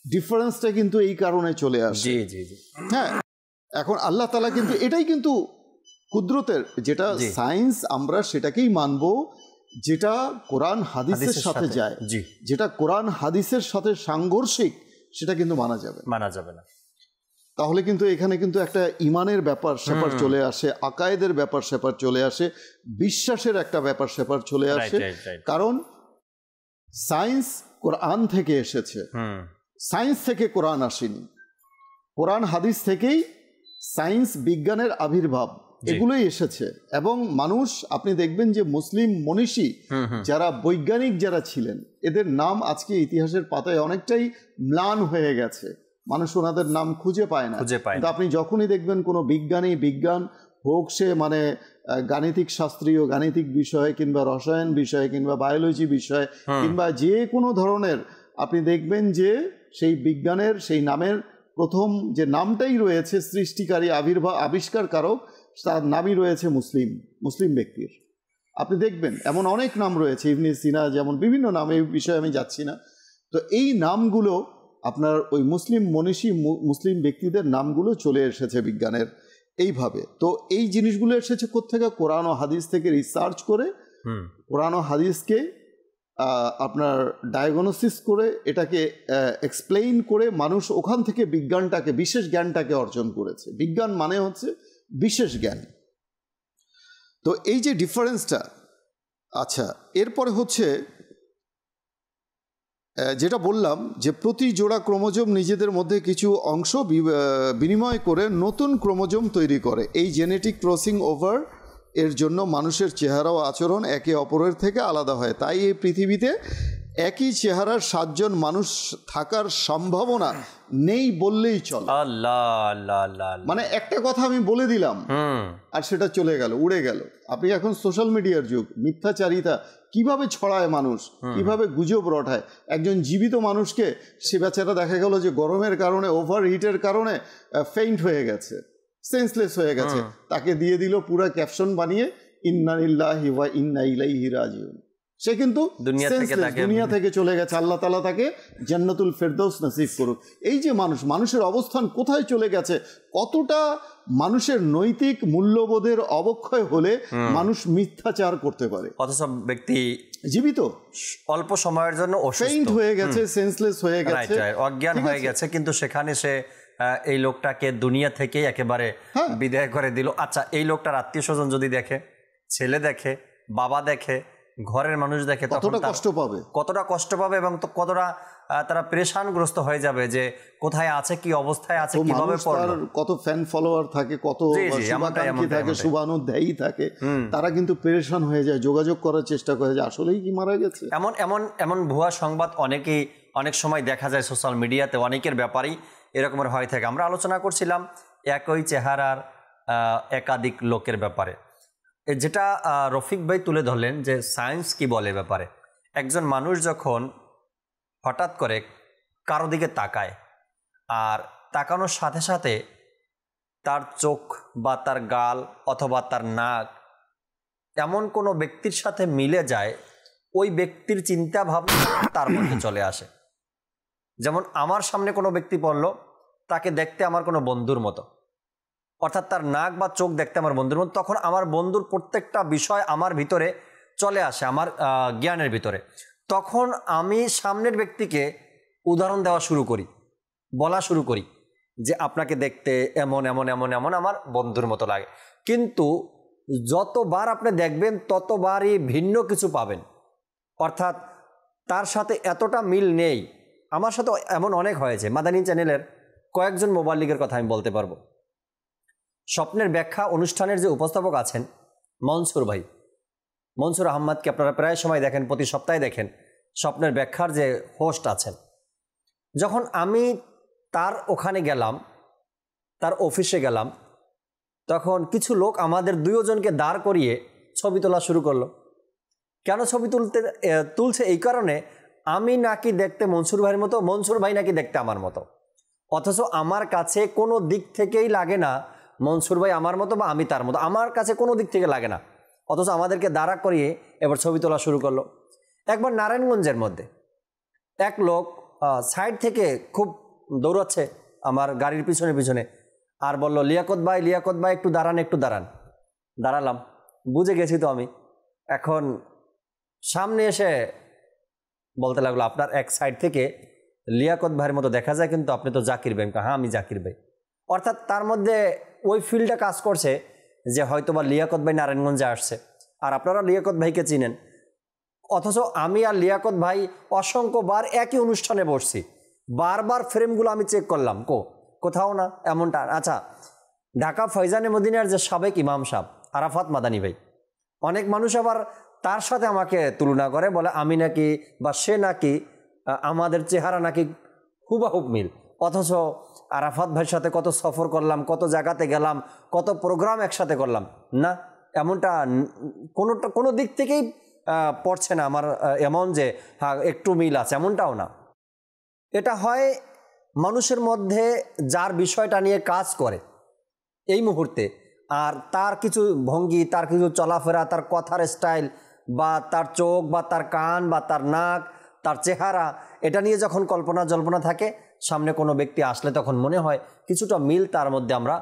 [SPEAKER 5] ডিফারেন্সটা কিন্তু এই কারণে চলে আসে। হ্যাঁ, এখন আল্লাহ তাআলা কিন্তু এটাই কিন্তু কুদরতের, যেটা সায়েন্স আমরা সেটাকেই মানব, যেটা কোরআন হাদিসের সাথে যায়, যেটা কোরআন হাদিসের সাথে সাংঘর্ষিক, সেটা কিন্তু মানা যাবে না। তাহলে কিন্তু এখানে কিন্তু একটা ইমানের ব্যাপার স্যাপার চলে আসে, আকায়েদের ব্যাপার স্যাপার চলে আসে, বিশ্বাসের একটা ব্যাপার স্যাপার চলে আসে। কারণ সায়েন্স কোরআন থেকে এসেছে, সায়েন্স থেকে কোরআন আসেনি। কোরআন হাদিস থেকেই সায়েন্স, বিজ্ঞানের আবির্ভাব, এগুলোই এসেছে। এবং মানুষ, আপনি দেখবেন যে মুসলিম মনীষী যারা, বৈজ্ঞানিক যারা ছিলেন, এদের নাম আজকে ইতিহাসের পাতায় অনেকটাই ম্লান হয়ে গেছে। মানুষ ওনাদের নাম খুঁজে পায় না। কিন্তু আপনি যখনই দেখবেন কোনো বিজ্ঞানী, বিজ্ঞান হোক সে মানে গাণিতিক শাস্ত্রীয় গাণিতিক বিষয়, কিংবা রসায়ন বিষয়, কিংবা বায়োলজি বিষয়, কিংবা যে কোনো ধরনের, আপনি দেখবেন যে সেই বিজ্ঞানের সেই নামের প্রথম যে নামটাই রয়েছে সৃষ্টিকারী, আবিষ্কারকারক, তার নামই রয়েছে মুসলিম ব্যক্তির। আপনি দেখবেন এমন অনেক নাম রয়েছে, ইবনে সিনা, যেমন বিভিন্ন নাম, এই বিষয়ে আমি যাচ্ছি না। তো এই নামগুলো আপনার ওই মুসলিম মনীষী, মুসলিম ব্যক্তিদের নামগুলো চলে এসেছে বিজ্ঞানের এইভাবে। তো এই জিনিসগুলো এসেছে কোত্থেকে? কোরআন ও হাদিস থেকে রিসার্চ করে, কোরআন ও হাদিসকে আপনার ডায়াগনোসিস করে, এটাকে এক্সপ্লেইন করে মানুষ ওখান থেকে বিজ্ঞানটাকে, বিশেষ জ্ঞানটাকে অর্জন করেছে। বিজ্ঞান মানে হচ্ছে বিশেষ জ্ঞান। তো এই যে ডিফারেন্সটা, আচ্ছা, এরপরে হচ্ছে যেটা বললাম যে প্রতি জোড়া ক্রোমোজোম নিজেদের মধ্যে কিছু অংশ বিনিময় করে নতুন ক্রোমোজোম তৈরি করে। এই জেনেটিক ক্রসিং ওভার এর জন্য মানুষের চেহারা ও আচরণ একে অপরের থেকে আলাদা হয়। তাই এই পৃথিবীতে একই চেহারার 7 জন মানুষ থাকার সম্ভাবনা নেই বললেই চলে। মানে একটা কথা আমি বলে দিলাম আর সেটা চলে গেল, উড়ে গেল। আপনি এখন সোশ্যাল মিডিয়ার যুগ, মিথ্যাচারিতা কিভাবে ছড়ায় মানুষ, কিভাবে গুজব রটায়। একজন জীবিত মানুষকে, সে বেচারা দেখা গেল যে গরমের কারণে, ওভার হিটের কারণে ফেইন্ট হয়ে গেছে, সেন্সলেস হয়ে গেছে, তাকে দিয়ে দিল পুরো ক্যাপশন বানিয়ে, ইন্না লিল্লাহি ওয়া ইন্না ইলাইহি রাজিউন। সে কিন্তু দুনিয়া থেকে চলে গেছে। আল্লাহ তাআলা তাকে জান্নাতুল ফেরদৌস নসিব করুক। এই যে মানুষের অবস্থান কোথায় চলে গেছে, কতটা মানুষের নৈতিক মূল্যবোধের অবক্ষয় হলে মানুষ মিথ্যাচার করতে পারে।
[SPEAKER 2] অথচ ব্যক্তি
[SPEAKER 5] জীবিত,
[SPEAKER 2] অল্প সময়ের জন্য
[SPEAKER 5] ফেইন্ট হয়ে গেছে, সেন্সলেস হয়ে গেছে,
[SPEAKER 2] অজ্ঞান হয়ে গেছে, কিন্তু সেখানে সে এই লোকটাকে দুনিয়া থেকেই একেবারে বিদায় করে দিল। আচ্ছা, এই লোকটার আত্মীয় স্বজন যদি দেখে, ছেলে দেখে, বাবা দেখে, ঘরের মানুষ দেখে,
[SPEAKER 5] কতটা কষ্ট
[SPEAKER 2] পাবে এবং কতটা তারা পেরেশানগ্রস্ত হয়ে যাবে যে কোথায় আছে, কি অবস্থায় আছে, কিভাবে পড়লো,
[SPEAKER 5] কত ফ্যান ফলোয়ার থাকে, কত শুভাকাঙ্ক্ষী থাকে, শুভানুধ্যায়ী থাকে, তারা কিন্তু পেরেশান হয়ে যায়, যোগাযোগ করার চেষ্টা করে যে আসলেই কি মারা গেছে।
[SPEAKER 2] এমন ভুয়া সংবাদ অনেক সময় দেখা যায় সোশ্যাল মিডিয়াতে, অনেকের ব্যাপারেই এরকমের হয়ে থাকে। আমরা আলোচনা করছিলাম একই চেহারার একাধিক লোকের ব্যাপারে, যেটা রফিক ভাই তুলে ধরলেন যে সায়েন্স কি বলে ব্যাপারে। একজন মানুষ যখন হঠাৎ করে কারো দিকে তাকায়, আর তাকানোর সাথে সাথে তার চোখ বা তার গাল অথবা তার নাক এমন কোনো ব্যক্তির সাথে মিলে যায়, ওই ব্যক্তির চিন্তা ভাবনা তার মধ্যে চলে আসে। যেমন আমার সামনে কোনো ব্যক্তি পড়ল, তাকে দেখতে আমার কোনো বন্ধুর মতো, অর্থাৎ তার নাক বা চোখ দেখতে আমার বন্ধুর মতো, তখন আমার বন্ধুর প্রত্যেকটা বিষয় আমার ভিতরে চলে আসে, আমার জ্ঞানের ভিতরে। তখন আমি সামনের ব্যক্তিকে উদাহরণ দেওয়া শুরু করি, বলা শুরু করি যে আপনাকে দেখতে এমন এমন এমন এমন আমার বন্ধুর মতো লাগে। কিন্তু যতবার আপনি দেখবেন ততবারই ভিন্ন কিছু পাবেন, অর্থাৎ তার সাথে এতটা মিল নেই। আমার সাথে এমন অনেক হয়েছে। মাদানী চ্যানেলের কয়েকজন মোবাল্লিগের কথা আমি বলতে পারবো। স্বপ্নের ব্যাখ্যা অনুষ্ঠানের যে উপস্থাপক আছেন মনসুর আহমদকে আপনারা প্রায় সময় দেখেন, প্রতি সপ্তাহে দেখেন। স্বপ্নের ব্যাখ্যার যে হোস্ট আছেন, যখন আমি তার ওখানে গেলাম, তার অফিসে গেলাম, তখন কিছু লোক আমাদের দুজনকে দাঁড় করিয়ে ছবি তোলা শুরু করলো। কেন ছবি তুলছে? এই কারণে আমি নাকি দেখতে মনসুর ভাইয়ের মতো, মনসুর ভাই নাকি দেখতে আমার মতো, অথচ আমার কাছে কোনো দিক থেকেই লাগে না মনসুর ভাই আমার মতো বা আমি তার মতো, আমার কাছে কোনো দিক থেকে লাগে না, অথচ আমাদেরকে দাঁড়া করিয়ে এবার ছবি তোলা শুরু করলো। একবার নারায়ণগঞ্জের মধ্যে এক লোক সাইড থেকে খুব দৌড়াচ্ছে আমার গাড়ির পিছনে পিছনে, আর বলল, লিয়াকত ভাই একটু দাঁড়ান। দাঁড়ালাম, বুঝে গেছি তো আমি। এখন সামনে এসে বলতে লাগলো, আপনার এক সাইড থেকে লিয়াকত ভাইয়ের মতো দেখা যায়, কিন্তু আপনি তো জাকির ভাই। হ্যাঁ, আমি জাকির ভাই। অর্থাৎ তার মধ্যে ওই ফিল্ডটা কাজ করছে যে হয়তো বা লিয়াকত ভাই নারায়ণগঞ্জে আসছে, আর আপনারা লিয়াকত ভাইকে চিনেন, অথচ আমি আর লিয়াকত ভাই অসংখ্যবার একই অনুষ্ঠানে বসছি, বারবার ফ্রেমগুলো আমি চেক করলাম, কোথাও না এমনটা। আচ্ছা, ঢাকা ফয়জানে মদিনার যে সাবেক ইমাম সাহেব আরাফাত মাদানী ভাই, অনেক মানুষ আবার তার সাথে আমাকে তুলনা করে, বলে আমি নাকি বা সে নাকি আমাদের চেহারা নাকি হুবাহুব মিল, অথচ আরাফাত ভাইয়ের সাথে কত সফর করলাম, কত জায়গাতে গেলাম, কত প্রোগ্রাম একসাথে করলাম। না, এমনটা কোনো দিক থেকেই পড়ছে না আমার এমন যে হ্যাঁ একটু মিল আছে, এমনটাও না। এটা হয় মানুষের মধ্যে যার বিষয়টা নিয়ে কাজ করে এই মুহূর্তে, আর তার কিছু ভঙ্গি, তার কিছু চলাফেরা, তার কথার স্টাইল, বা তার চোখ বা তার কান বা তার নাক, তার চেহারা, এটা নিয়ে যখন কল্পনা জল্পনা থাকে, সামনে কোনো ব্যক্তি আসলে তখন মনে হয় কিছুটা মিল তার মধ্যে আমরা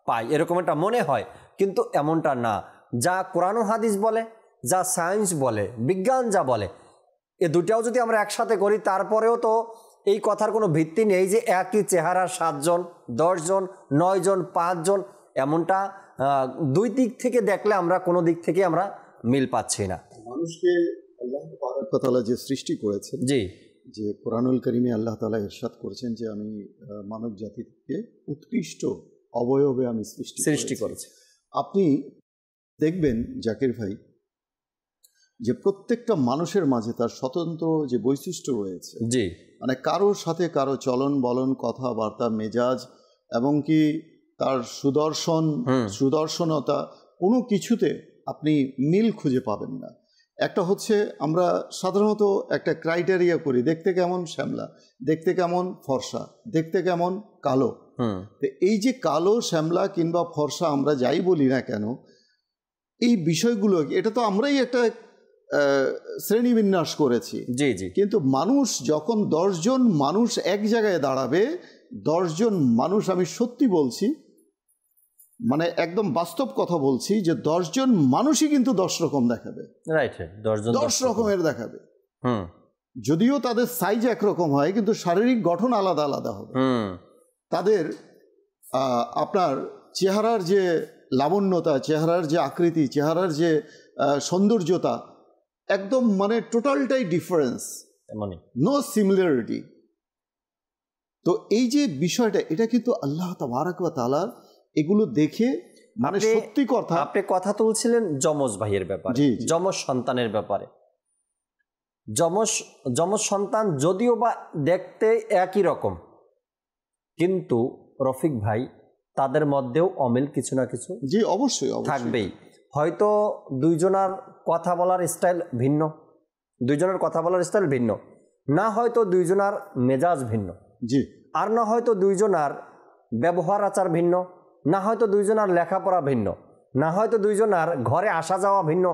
[SPEAKER 2] পাই, এরকম একটা মনে হয়। কিন্তু এমনটা না। যা কোরআন ও হাদিস বলে, যা সায়েন্স বলে, বিজ্ঞান যা বলে, এ দুটাও যদি আমরা একসাথে করি, তারপরেও তো এই কথার কোনো ভিত্তি নেই যে একই চেহারার 7 জন, 10 জন, 9 জন, 5 জন, এমনটা দুই দিক থেকে দেখলে আমরা কোনো দিক থেকে আমরা মিল পাচ্ছি না।
[SPEAKER 5] মানুষকে আল্লাহ তাআলা যে সৃষ্টি করেছেন, জি, যে কোরআনুল কারীমে আল্লাহ তাআলা ইরশাদ করেছেন যে আমি মানব জাতিকে উৎকৃষ্ট অবয়বে আমি সৃষ্টি করেছি। আপনি দেখবেন জাকির ভাই যে প্রত্যেকটা মানুষের মাঝে তার স্বতন্ত্র যে বৈশিষ্ট্য রয়েছে, জি, মানে কারোর সাথে কারো চলন বলন, কথাবার্তা, মেজাজ, এবং কি তার সুদর্শনতা, কোনো কিছুতে আপনি মিল খুঁজে পাবেন না। একটা হচ্ছে আমরা সাধারণত একটা ক্রাইটেরিয়া করি, দেখতে কেমন শ্যামলা, দেখতে কেমন ফর্সা, দেখতে কেমন কালো। তো এই যে কালো, শ্যামলা কিংবা ফর্সা আমরা যাই বলি না কেন, এই বিষয়গুলো এটা তো আমরাই একটা শ্রেণীবিন্যাস করেছি, জি জি। কিন্তু মানুষ যখন 10 জন মানুষ এক জায়গায় দাঁড়াবে, 10 জন মানুষ, আমি সত্যি বলছি, মানে একদম বাস্তব কথা বলছি যে 10 জন মানুষই কিন্তু 10 রকম দেখাবে,
[SPEAKER 2] রাইট, 10
[SPEAKER 5] রকমের দেখাবে। যদিও তাদের সাইজ একরকম হয় কিন্তু শারীরিক গঠন আলাদা আলাদা হবে। তাদের আপনার চেহারার যে লাবণ্যতা, চেহারার যে আকৃতি, চেহারার যে সৌন্দর্যতা একদম মানে টোটালটাই ডিফারেন্স, নো সিমিলারিটি। তো এই যে বিষয়টা, এটা কিন্তু আল্লাহ তাবারক ওয়া তাআলা এগুলো দেখে মানে সত্যি কথা।
[SPEAKER 2] আপনি কথা তুলছিলেন যমজ ভাইয়ের ব্যাপারে, যমজ সন্তানের ব্যাপারে। যমজ সন্তান যদিও বা দেখতে একই রকম, কিন্তু রফিক ভাই তাদের মধ্যেও অমিল কিছু না কিছু
[SPEAKER 5] অবশ্যই
[SPEAKER 2] থাকবেই। হয়তো দুইজনার কথা বলার স্টাইল ভিন্ন, না হয়তো দুইজনার মেজাজ ভিন্ন, আর না হয়তো দুইজনার ব্যবহার আচার ভিন্ন, না হয়তো দুইজনার লেখাপড়া ভিন্ন, না হয়তো দুইজনার ঘরে আসা যাওয়া ভিন্ন,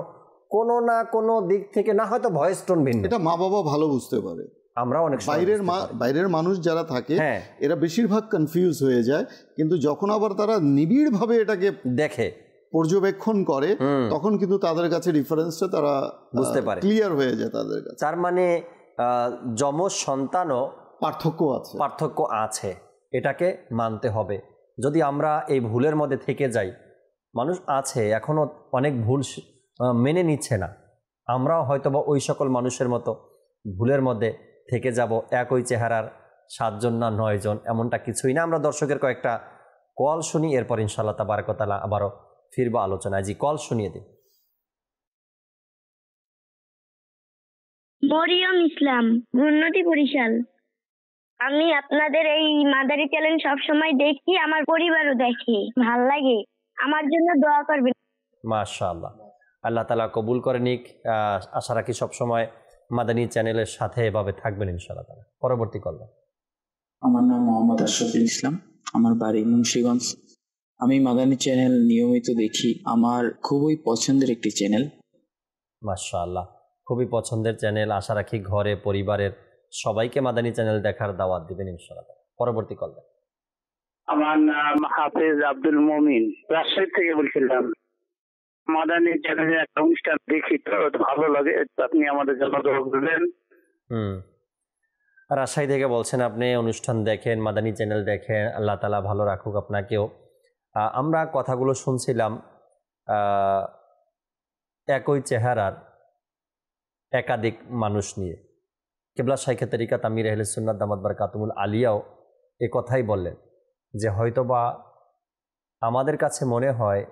[SPEAKER 2] কোনো না কোনো দিক থেকে, না হয়তো ভয়েস টোন ভিন্ন।
[SPEAKER 5] এটা মা বাবা ভালো বুঝতে পারে।
[SPEAKER 2] আমরা অনেক
[SPEAKER 5] বাইরের মানুষ যারা থাকে এরা বেশিরভাগ কনফিউজ হয়ে যায়, কিন্তু যখন আবার তারা নিবিড়ভাবে এটাকে
[SPEAKER 2] দেখে,
[SPEAKER 5] পর্যবেক্ষণ করে, তখন কিন্তু তাদের কাছে ডিফারেন্সটা তারা বুঝতে পারে, ক্লিয়ার হয়ে যায় তাদের কাছে।
[SPEAKER 2] তার মানে যমজ সন্তানও পার্থক্য আছে, এটাকে মানতে হবে। যদি আমরা এই ভুলের মধ্যে থেকে যাই, মানুষ আছে এখনো অনেক ভুল মেনে নিচ্ছে না, আমরাও হয়তোবা ওই সকল মানুষের মতো ভুলের মধ্যে থেকে যাব। একই চেহারার 7 জন না 9 জন, এমনটা কিছুই না। আমরা দর্শকের কয়েকটা কল শুনি, এরপর ইনশাআল্লাহ তাবারক ওয়া তাআলা আবারও ফিরবো আলোচনায়। জি, কল শুনিয়ে দিন।
[SPEAKER 6] মরিয়ম ইসলাম, উন্নতি বরিশাল। আমি আপনাদের এই মাদারি চ্যানেল সবসময় দেখি, আমার পরিবারও দেখে, ভাল লাগে। আমার জন্য দোয়া করবেন।
[SPEAKER 2] মাশাআল্লাহ, আল্লাহ তাআলা কবুল করে নিক। আশা রাখি সবসময় মাদানী চ্যানেলের সাথে এভাবে থাকবেন ইনশাআল্লাহ তাআলা। পরবর্তী কল।
[SPEAKER 7] আমার নাম মোহাম্মদ আশরাফুল ইসলাম, আমার বাড়ি মুন্সিগঞ্জ। আমি মাদানী চ্যানেল নিয়মিত দেখি, আমার খুবই পছন্দের একটি চ্যানেল।
[SPEAKER 2] মাশাআল্লাহ, খুবই পছন্দের চ্যানেল। আশা রাখি ঘরে পরিবারের সবাইকে মাদানী চ্যানেল দেখার দাওয়াত দিবেন ইনশাআল্লাহ। পরবর্তী কল।
[SPEAKER 8] আমার নাম হাফেজ আব্দুল মুমিন, রাজশাহী থেকে বলছিলাম। মাদানী চ্যানেলে একটা অনুষ্ঠান দেখি তো ভালো লাগে, আপনি আমাদের জন্য দোয়া করবেন।
[SPEAKER 2] রাজশাহী থেকে বলছেন আপনি, অনুষ্ঠান দেখেন, মাদানী চ্যানেল দেখেন, আল্লাহ তাআলা ভালো রাখুক আপনাকেও। আমরা কথাগুলো শুনছিলাম একই চেহারার একাধিক মানুষ নিয়ে। কিবলা শাইখে তরিকাত আমির আহলে সুন্নাত দামাত বারকাতুহুল আলিয়াও এ কথাই বললেন যে হয়তোবা আমাদের কাছে মনে হয়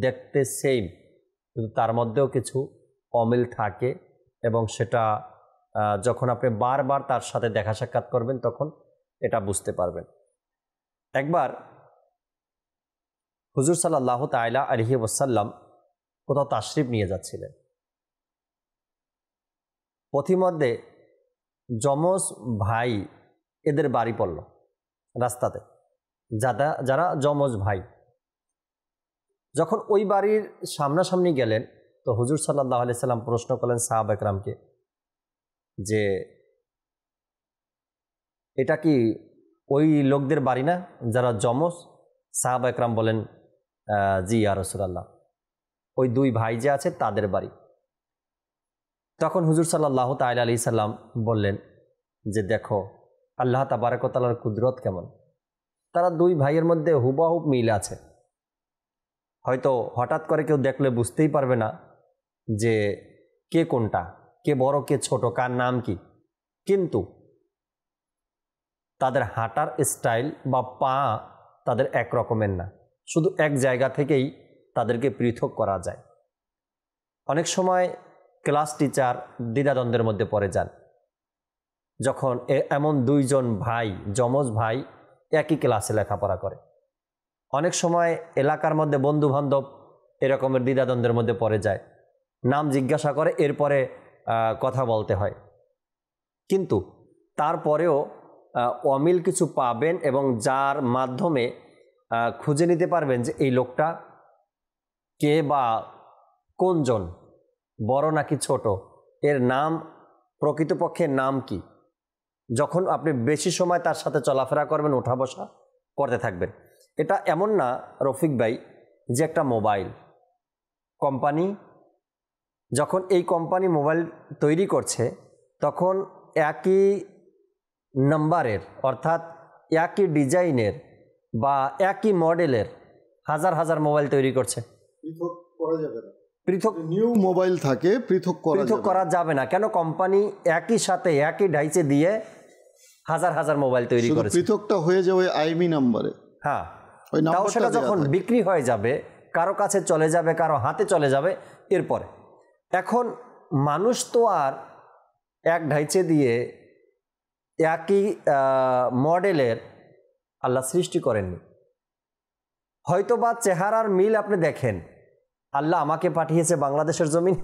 [SPEAKER 2] দেখতে সেম, কিন্তু তার মধ্যেও কিছু অমিল থাকে, এবং সেটা যখন আপনি বারবার তার সাথে দেখা সাক্ষাৎ করবেন তখন এটা বুঝতে পারবেন। একবার হুজুর সাল্লাল্লাহু তাআলা আলাইহি ওয়াসাল্লাম কোথাও তাশরিফ নিয়ে যাচ্ছিলেন। পথিমধ্যে যমজ ভাই এদের বাড়ি পড়ল রাস্তাতে, যারা যমজ ভাই। যখন ওই বাড়ির সামনাসামনি গেলেন তো হুজুর সাল্লাল্লাহু আলাইহি সাল্লাম প্রশ্ন করলেন সাহাবা একরামকে যে এটা কি ওই লোকদের বাড়ি না যারা যমজ? সাহাবা একরাম বলেন জি ইয়া রাসূলুল্লাহ, ওই 2 ভাই যে আছে তাদের বাড়ি। তখন হুজুর সাল্লাল্লাহু তাআলা আলাইহি সাল্লাম বললেন যে দেখো আল্লাহ তাবারক ওয়া তাআলার কুদরত কেমন, তারা 2 ভাইয়ের মধ্যে হুবহুব মিল আছে। হয়তো হঠাৎ করে কেউ দেখলে বুঝতেই পারবে না যে কে কোনটা, কে বড় কে ছোট, কার নাম কি, কিন্তু তাদের হাঁটার স্টাইল বা পা তাদের এক রকমের না, শুধু এক জায়গা থেকেই তাদেরকে পৃথক করা যায়। অনেক সময় ক্লাস টিচার দ্বিধাদ্বন্দ্বের মধ্যে পড়ে যান যখন এমন 2 জন ভাই, যমজ ভাই একই ক্লাসে লেখাপড়া করে। অনেক সময় এলাকার মধ্যে বন্ধু বান্ধব এরকমের দ্বিধাদ্বন্দ্বের মধ্যে পড়ে যায়, নাম জিজ্ঞাসা করে এরপরে কথা বলতে হয়, কিন্তু তারপরেও অমিল কিছু পাবেন এবং যার মাধ্যমে খুঁজে নিতে পারবেন যে এই লোকটা কে বা কোনজন, বড় নাকি ছোট, এর নাম প্রকৃতপক্ষে নাম কি। যখন আপনি বেশি সময় তার সাথে চলাফেরা করবেন, ওঠা বসা করতে থাকবেন, এটা এমন না রফিক ভাই যে একটা মোবাইল কোম্পানি, যখন এই কোম্পানি মোবাইল তৈরি করছে তখন একই নাম্বারের অর্থাৎ একই ডিজাইনের বা একই মডেলের হাজার হাজার মোবাইল তৈরি করছে।
[SPEAKER 5] পৃথক করা যাবে না,
[SPEAKER 2] পৃথক
[SPEAKER 5] নিউ মোবাইল থাকে, পৃথক
[SPEAKER 2] করা যাবে না। কেন? কোম্পানি একই সাথে একই ঢাইচে দিয়ে হাজার হাজার মোবাইল তৈরি করেছে।
[SPEAKER 5] পৃথকটা হয়ে যাবে আইএমই নাম্বারে।
[SPEAKER 2] হ্যাঁ, তাও সেটা যখন বিক্রি হয়ে যাবে, কারো কাছে চলে যাবে, কারো হাতে চলে যাবে। এরপরে এখন মানুষ তো আর এক ঢাইচে দিয়ে একই মডেলের আল্লাহ সৃষ্টি করেননি। হয়তোবা চেহারার মিল আপনি দেখেন, আল্লাহ আমাকে পাঠিয়েছে বাংলাদেশের জমিন,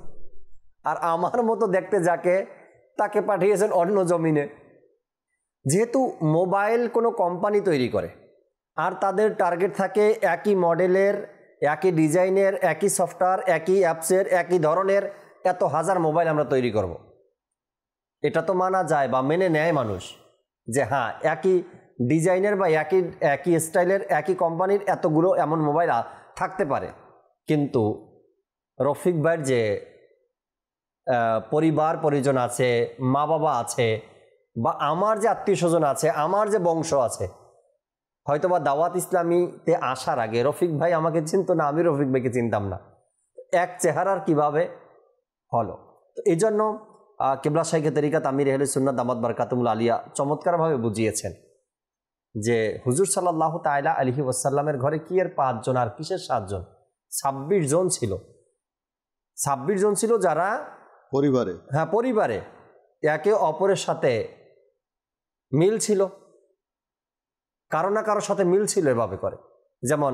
[SPEAKER 2] আর আমার মতো দেখতে যাকে তাকে পাঠিয়েছেন অন্য জমিনে। যেহেতু মোবাইল কোনো কোম্পানি তৈরি করে আর তাদের টার্গেট থাকে একই মডেলের, একই ডিজাইনের, একই সফটওয়্যার, একই অ্যাপসের, একই ধরনের এত হাজার মোবাইল আমরা তৈরি করব। এটা তো মানা যায় বা মেনে নেয় মানুষ যে হ্যাঁ একই ডিজাইনের বা একই স্টাইলের একই কোম্পানির এতগুলো এমন মোবাইল থাকতে পারে। কিন্তু রফিক ভাইয়ের যে পরিবার পরিজন আছে, মা বাবা আছে, বা আমার যে আত্মীয় স্বজন আছে, আমার যে বংশ আছে, হয়তোবা দাওয়াত ইসলামীতে আসার আগে রফিক ভাই আমাকে চিনত না, আমি রফিক ভাইকে চিনতাম না। এক চেহারার কিভাবে হলো? তো এই জন্য কিবলা শাইখে তরিকাত আমির আহলে সুন্নাত দামাত বারকাতুল আলিয়া চমৎকারভাবে বুঝিয়েছেন যে হুজুর সাল্লাল্লাহু তাআলা আলাইহি ওয়াসাল্লামের ঘরে কি এর 5 জন আর কিসের 7 জন? 26 জন ছিল। 26 জন ছিল যারা
[SPEAKER 5] পরিবারে,
[SPEAKER 2] হ্যাঁ পরিবারে একে অপরের সাথে মিল ছিল, কারো না কারোর সাথে মিল ছিল। এভাবে করে যেমন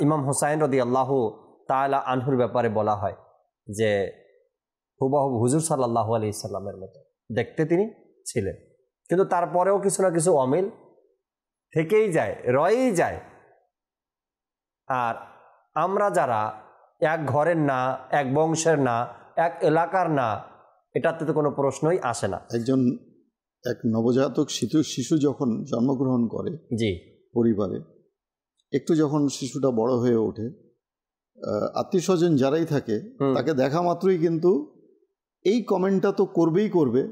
[SPEAKER 2] ইমাম হুসাইন রাদিয়াল্লাহু তাআলা আনহুর ব্যাপারে বলা হয় যে হুবহু হুজুর সাল্লাল্লাহু আলাইহি সাল্লামের মতো দেখতে তিনি ছিলেন, কিন্তু তারপরেও কিছু না কিছু অমিল থেকেই যায়, রয়েই যায়। আর আমরা যারা এক ঘরের না, এক বংশের না, এক এলাকার না, এটাতে তো কোনো প্রশ্নই আসে না।
[SPEAKER 5] এক নবজাতক শিশু যখন জন্মগ্রহণ করে
[SPEAKER 2] জি
[SPEAKER 5] পরিবারে, একটু যখন শিশুটা বড় হয়ে ওঠে, আত্মীয় স্বজন যারাই থাকে তাকে দেখা মাত্রই কিন্তু এই কমেন্টটা তো করবেই করবে,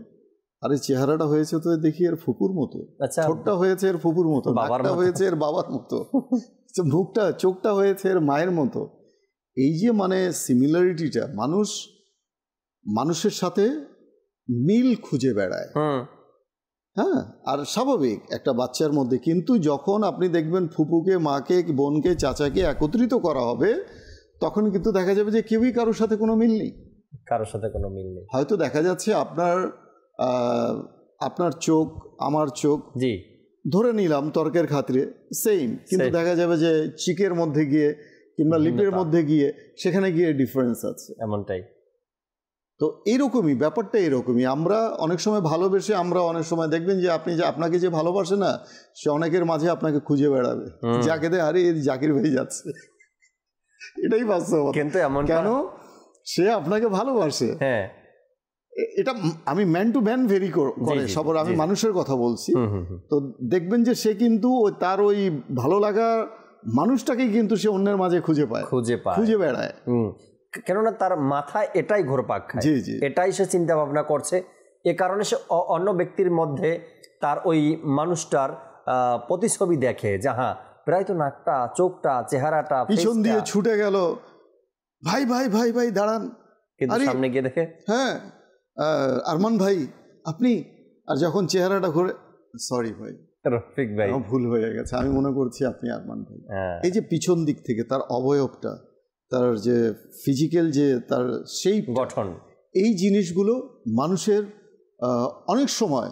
[SPEAKER 5] আরে চেহারাটা হয়েছে তো দেখি এর ফুপুর মতো, ঠোঁটটা হয়েছে এর ফুপুর মতো, নাকটা হয়েছে এর বাবার মতো, মুখটা চোখটা হয়েছে এর মায়ের মতো। এই যে মানে সিমিলারিটিটা, মানুষের সাথে মিল খুঁজে বেড়ায়। হ্যাঁ, আর স্বাভাবিক একটা বাচ্চার মধ্যে। কিন্তু যখন আপনি দেখবেন ফুপুকে, মাকে, বোনকে, চাচাকে একত্রিত করা হবে, তখন কিন্তু দেখা যাবে যে কেউই কারোর সাথে কোনো মিল নেই,
[SPEAKER 2] কারোর সাথে কোনো মিল নেই।
[SPEAKER 5] হয়তো দেখা যাচ্ছে আপনার চোখ আমার চোখ,
[SPEAKER 2] জি
[SPEAKER 5] ধরে নিলাম তর্কের খাতিরে সেম, কিন্তু দেখা যাবে যে চিকের মধ্যে গিয়ে কিংবা লিপের মধ্যে গিয়ে সেখানে গিয়ে ডিফারেন্স আছে।
[SPEAKER 2] এমনটাই
[SPEAKER 5] তো এইরকমই ব্যাপারটা, এরকমই আমরা অনেক সময় ভালোবেসে, আমরা অনেক সময় দেখবেন যে আপনাকে যে ভালোবাসে না, সে অনেকের মাঝে আপনাকে খুঁজে বেড়াবে, যাকে দে আরে জাকির ভাই যাচ্ছে, এটাই বাস্তবতা।
[SPEAKER 2] কিন্তু এমন
[SPEAKER 5] কেন? সে আপনাকে ভালোবাসে।
[SPEAKER 2] হ্যাঁ,
[SPEAKER 5] এটা আমি ম্যান টু ম্যান ভেরি করে সবার, আমি মানুষের কথা বলছি। তো দেখবেন যে সে কিন্তু তার ওই ভালো লাগা মানুষটাকেই কিন্তু সে অন্যের মাঝে খুঁজে বেড়ায়।
[SPEAKER 2] কেননা তার মাথায় এটাই ঘুরপাক খায়, এটাই সে চিন্তা ভাবনা করছে। এ কারণে সে অন্য ব্যক্তির মধ্যে তার ওই মানুষটার প্রতিছবি দেখে, যে হ্যাঁ প্রায় তো নাকটা, চোখটা, চেহারাটা,
[SPEAKER 5] পিছন দিয়ে ছুটে গেল, ভাই ভাই ভাই ভাই দাঁড়ান,
[SPEAKER 2] কিন্তু সামনে গিয়ে দেখে
[SPEAKER 5] হ্যাঁ আরমান ভাই আপনি, আর যখন চেহারাটা ঘুরে, সরি ভাই
[SPEAKER 2] রফিক ভাই,
[SPEAKER 5] ভুল হয়ে গেছে, আমি মনে করছি আপনি আরমান ভাই। এই যে পিছন দিক থেকে তার অবয়বটা, তার যে ফিজিক্যাল যে তার সেই
[SPEAKER 2] গঠন,
[SPEAKER 5] এই জিনিসগুলো মানুষের অনেক সময়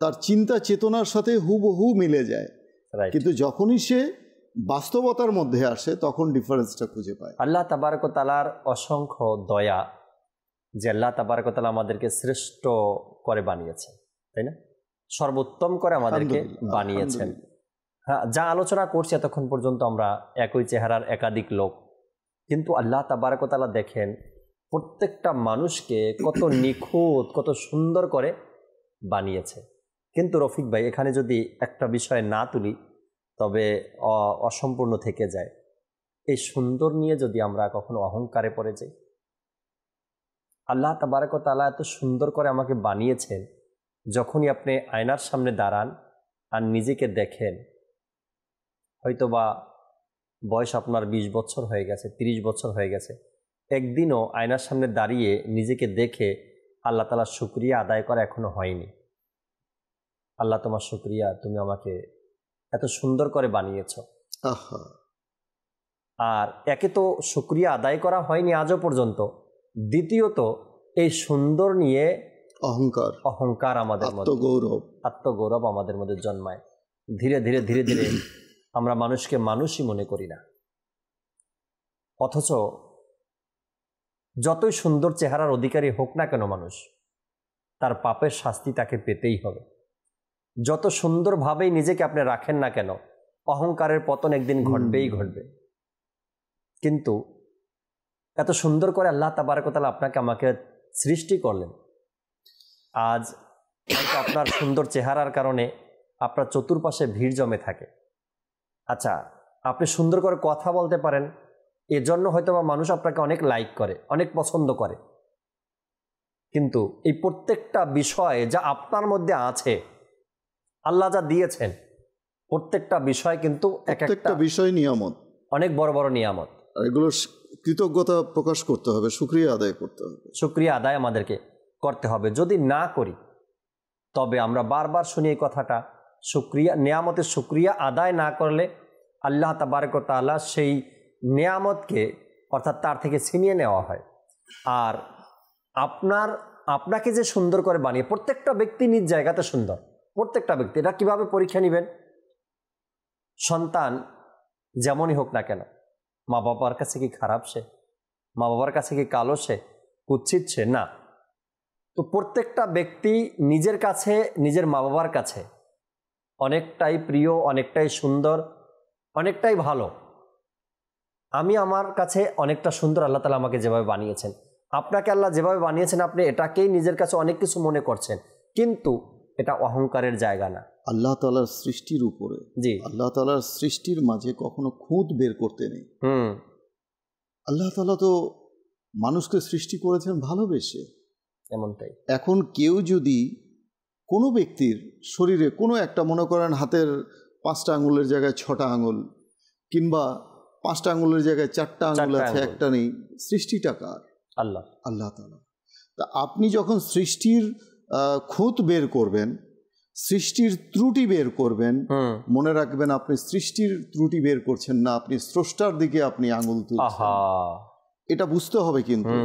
[SPEAKER 5] তার চিন্তা চেতনার সাথে হুবহু মিলে যায়, কিন্তু যখনই সে বাস্তবতার মধ্যে আসে তখন ডিফারেন্সটা খুঁজে পায়।
[SPEAKER 2] আল্লাহ তাবারক ওয়া তাআলার অসংখ্য দয়া যে আল্লাহ তাবারক ওয়া তাআলা আমাদেরকে শ্রেষ্ঠ করে বানিয়েছেন, তাই না? সর্বোত্তম করে আমাদেরকে বানিয়েছেন। হ্যাঁ, যা আলোচনা করছি এতক্ষণ পর্যন্ত আমরা একই চেহারার একাধিক লোক, কিন্তু আল্লাহ তাবারক ওয়া তাআলা দেখেন প্রত্যেকটা মানুষকে কত নিখুঁত, কত সুন্দর করে বানিয়েছে। কিন্তু রফিক ভাই, এখানে যদি একটা বিষয় না তুলি তবে অসম্পূর্ণ থেকে যায়। এই সুন্দর নিয়ে যদি আমরা কখনো অহংকারে পড়ে যাই, আল্লাহ তাবারক ওয়া তাআলা এত সুন্দর করে আমাকে বানিয়েছেন, যখনই আপনি আয়নার সামনে দাঁড়ান আর নিজেকে দেখেন, হয়তোবা বয়স আপনার 20 বছর হয়ে গেছে, 30 বছর হয়ে গেছে, একদিনও আয়নার সামনে দাঁড়িয়ে নিজেকে দেখে আল্লাহ তাআলার শুকরিয়া আদায় করা এখনো হয়নি। আল্লাহ তোমার শুকরিয়া, তুমি আমাকে এত সুন্দর করে বানিয়েছ। আর একে তো শুকরিয়া আদায় করা হয়নি আজও পর্যন্ত, দ্বিতীয়ত এই সুন্দর নিয়ে অহংকার আমাদের মধ্যে, আত্মগৌরব আমাদের মধ্যে জন্মায়। ধীরে ধীরে ধীরে ধীরে আমরা মানুষকে মানুষই মনে করি না, অথচ যতই সুন্দর চেহারার অধিকারী হোক না কেন মানুষ, তার পাপের শাস্তি তাকে পেতেই হবে। যত সুন্দরভাবেই নিজেকে আপনি রাখেন না কেন, অহংকারের পতন একদিন ঘটবেই ঘটবে। কিন্তু এত সুন্দর করে আল্লাহ তাবারক ওয়া তাআলা আপনাকে আমাকে সৃষ্টি করলেন, আজ হয়তো আপনার সুন্দর চেহারার কারণে আপনার চতুর্পাশে ভিড় জমে থাকে। আচ্ছা, আপনি সুন্দর করে কথা বলতে পারেন, এজন্য হয়তো বা মানুষ আপনাকে অনেক লাইক করে, অনেক পছন্দ করে। কিন্তু এই প্রত্যেকটা বিষয় যা আপনার মধ্যে আছে, আল্লাহ যা দিয়েছেন, প্রত্যেকটা বিষয় কিন্তু একটা
[SPEAKER 5] বিষয় নিয়ামত,
[SPEAKER 2] অনেক বড় বড় নিয়ামত।
[SPEAKER 5] এগুলো কৃতজ্ঞতা প্রকাশ করতে হবে, শুকরিয়া আদায় করতে হবে।
[SPEAKER 2] শুকরিয়া আদায় আমাদেরকে করতে হবে। যদি না করি, তবে আমরা বারবার শুনি এই কথাটা, নিয়ামতের শুকরিয়া আদায় না করলে আল্লাহ তাবারক ওয়া তাআলা সেই নিয়ামতকে অর্থাৎ তার থেকে ছিনিয়ে নেওয়া হয়। আর আপনাকে যে সুন্দর করে বানিয়ে, প্রত্যেকটা ব্যক্তি নিজ জায়গাতে সুন্দর, প্রত্যেকটা ব্যক্তি। এটা কীভাবে পরীক্ষা নেবেন? সন্তান যেমনই হোক না কেন, মা বাবার কাছে কি খারাপ সে? মা বাবার কাছে কি কালো সে, কুৎসিত সে? না। তো প্রত্যেকটা ব্যক্তি নিজের কাছে, নিজের মা বাবার কাছে অনেকটাই প্রিয়, অনেকটাই সুন্দর, অনেকটাই ভালো। আমি আমার কাছে অনেকটা সুন্দর, আল্লাহ তাআলা আমাকে যেভাবে বানিয়েছেন। আপনাকে আল্লাহ যেভাবে বানিয়েছেন, আপনি এটাকেই নিজের কাছে অনেক কিছু মনে করছেন, কিন্তু এটা অহংকারের জায়গা না।
[SPEAKER 5] আল্লাহ তাআলার সৃষ্টির উপরে, আল্লাহ তাআলার সৃষ্টির মাঝে কখনো খুঁত বের করতে নেই। আল্লাহ তাআলা তো মানুষকে সৃষ্টি করেছেন ভালোবেসে,
[SPEAKER 2] এমনটাই।
[SPEAKER 5] এখন কেউ যদি কোনো ব্যক্তির শরীরে কোনো একটা, মনে করেন হাতের 5টা আঙুলের জায়গায় 6টা আঙুল, কিংবা 5টা আঙুলের জায়গায় 4টা আঙুল আছে, একটা নেই, সৃষ্টিটা কার? আল্লাহ তাআলা। তা আপনি যখন সৃষ্টির খুঁত বের করবেন, সৃষ্টির ত্রুটি বের করবেন, মনে রাখবেন আপনি সৃষ্টির ত্রুটি বের করছেন না, আপনি স্রষ্টার দিকে আপনি আঙুল তুলছেন। এটা বুঝতে হবে। কিন্তু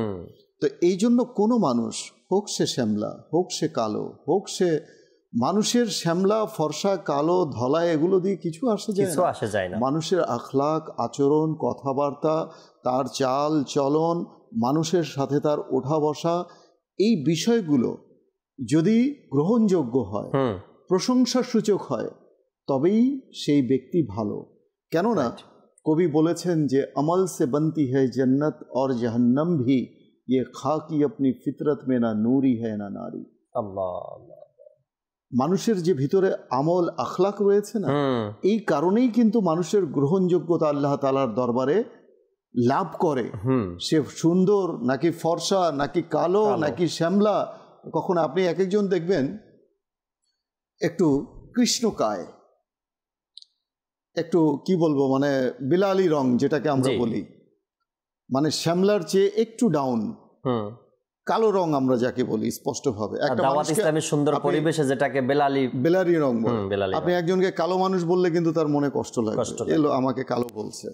[SPEAKER 5] তো এই জন্য কোনো মানুষ, হোক সে শ্যামলা, হোক সে কালো, হোক সে, মানুষের শ্যামলা, ফর্সা, কালো, ধলা এগুলো দিয়ে কিছু আসে যায় না। মানুষের আখলাক, আচরণ, কথাবার্তা, তার চাল চলন, মানুষের সাথে তার ওঠা বসা, এই বিষয়গুলো যদি গ্রহণযোগ্য হয়, প্রশংসার সূচক হয়, তবেই সেই ব্যক্তি ভালো। কেননা কবি বলেছেন যে আমল সে বনতি হ্যায় জান্নাত और जहन्नम भी ये खाकी अपनी फितरत में ना नूरी है ना नारी। মানুষের যে ভিতরে আমল আখলাক রয়েছে না, এই কারণেই কিন্তু মানুষের গ্রহণযোগ্যতা আল্লাহ তাআলার দরবারে লাভ করে। সে সুন্দর নাকি ফর্সা, নাকি কালো, নাকি শ্যামলা। কখন আপনি এক একজন দেখবেন একটু কৃষ্ণকায়, একটু কি বলবো, মানে বিলালি রং যেটাকে আমরা বলি, মানে শ্যামলার চেয়ে একটু ডাউন, কালো রং আমরা যাকে বলি স্পষ্টভাবে, একটা
[SPEAKER 2] ইসলামের সুন্দর পরিবেশে যেটাকে বেলালি রং বলে।
[SPEAKER 5] আপনি একজনকে কালো মানুষ বললে কিন্তু তার মনে কষ্ট লাগে, এলো আমাকে কালো বলছে,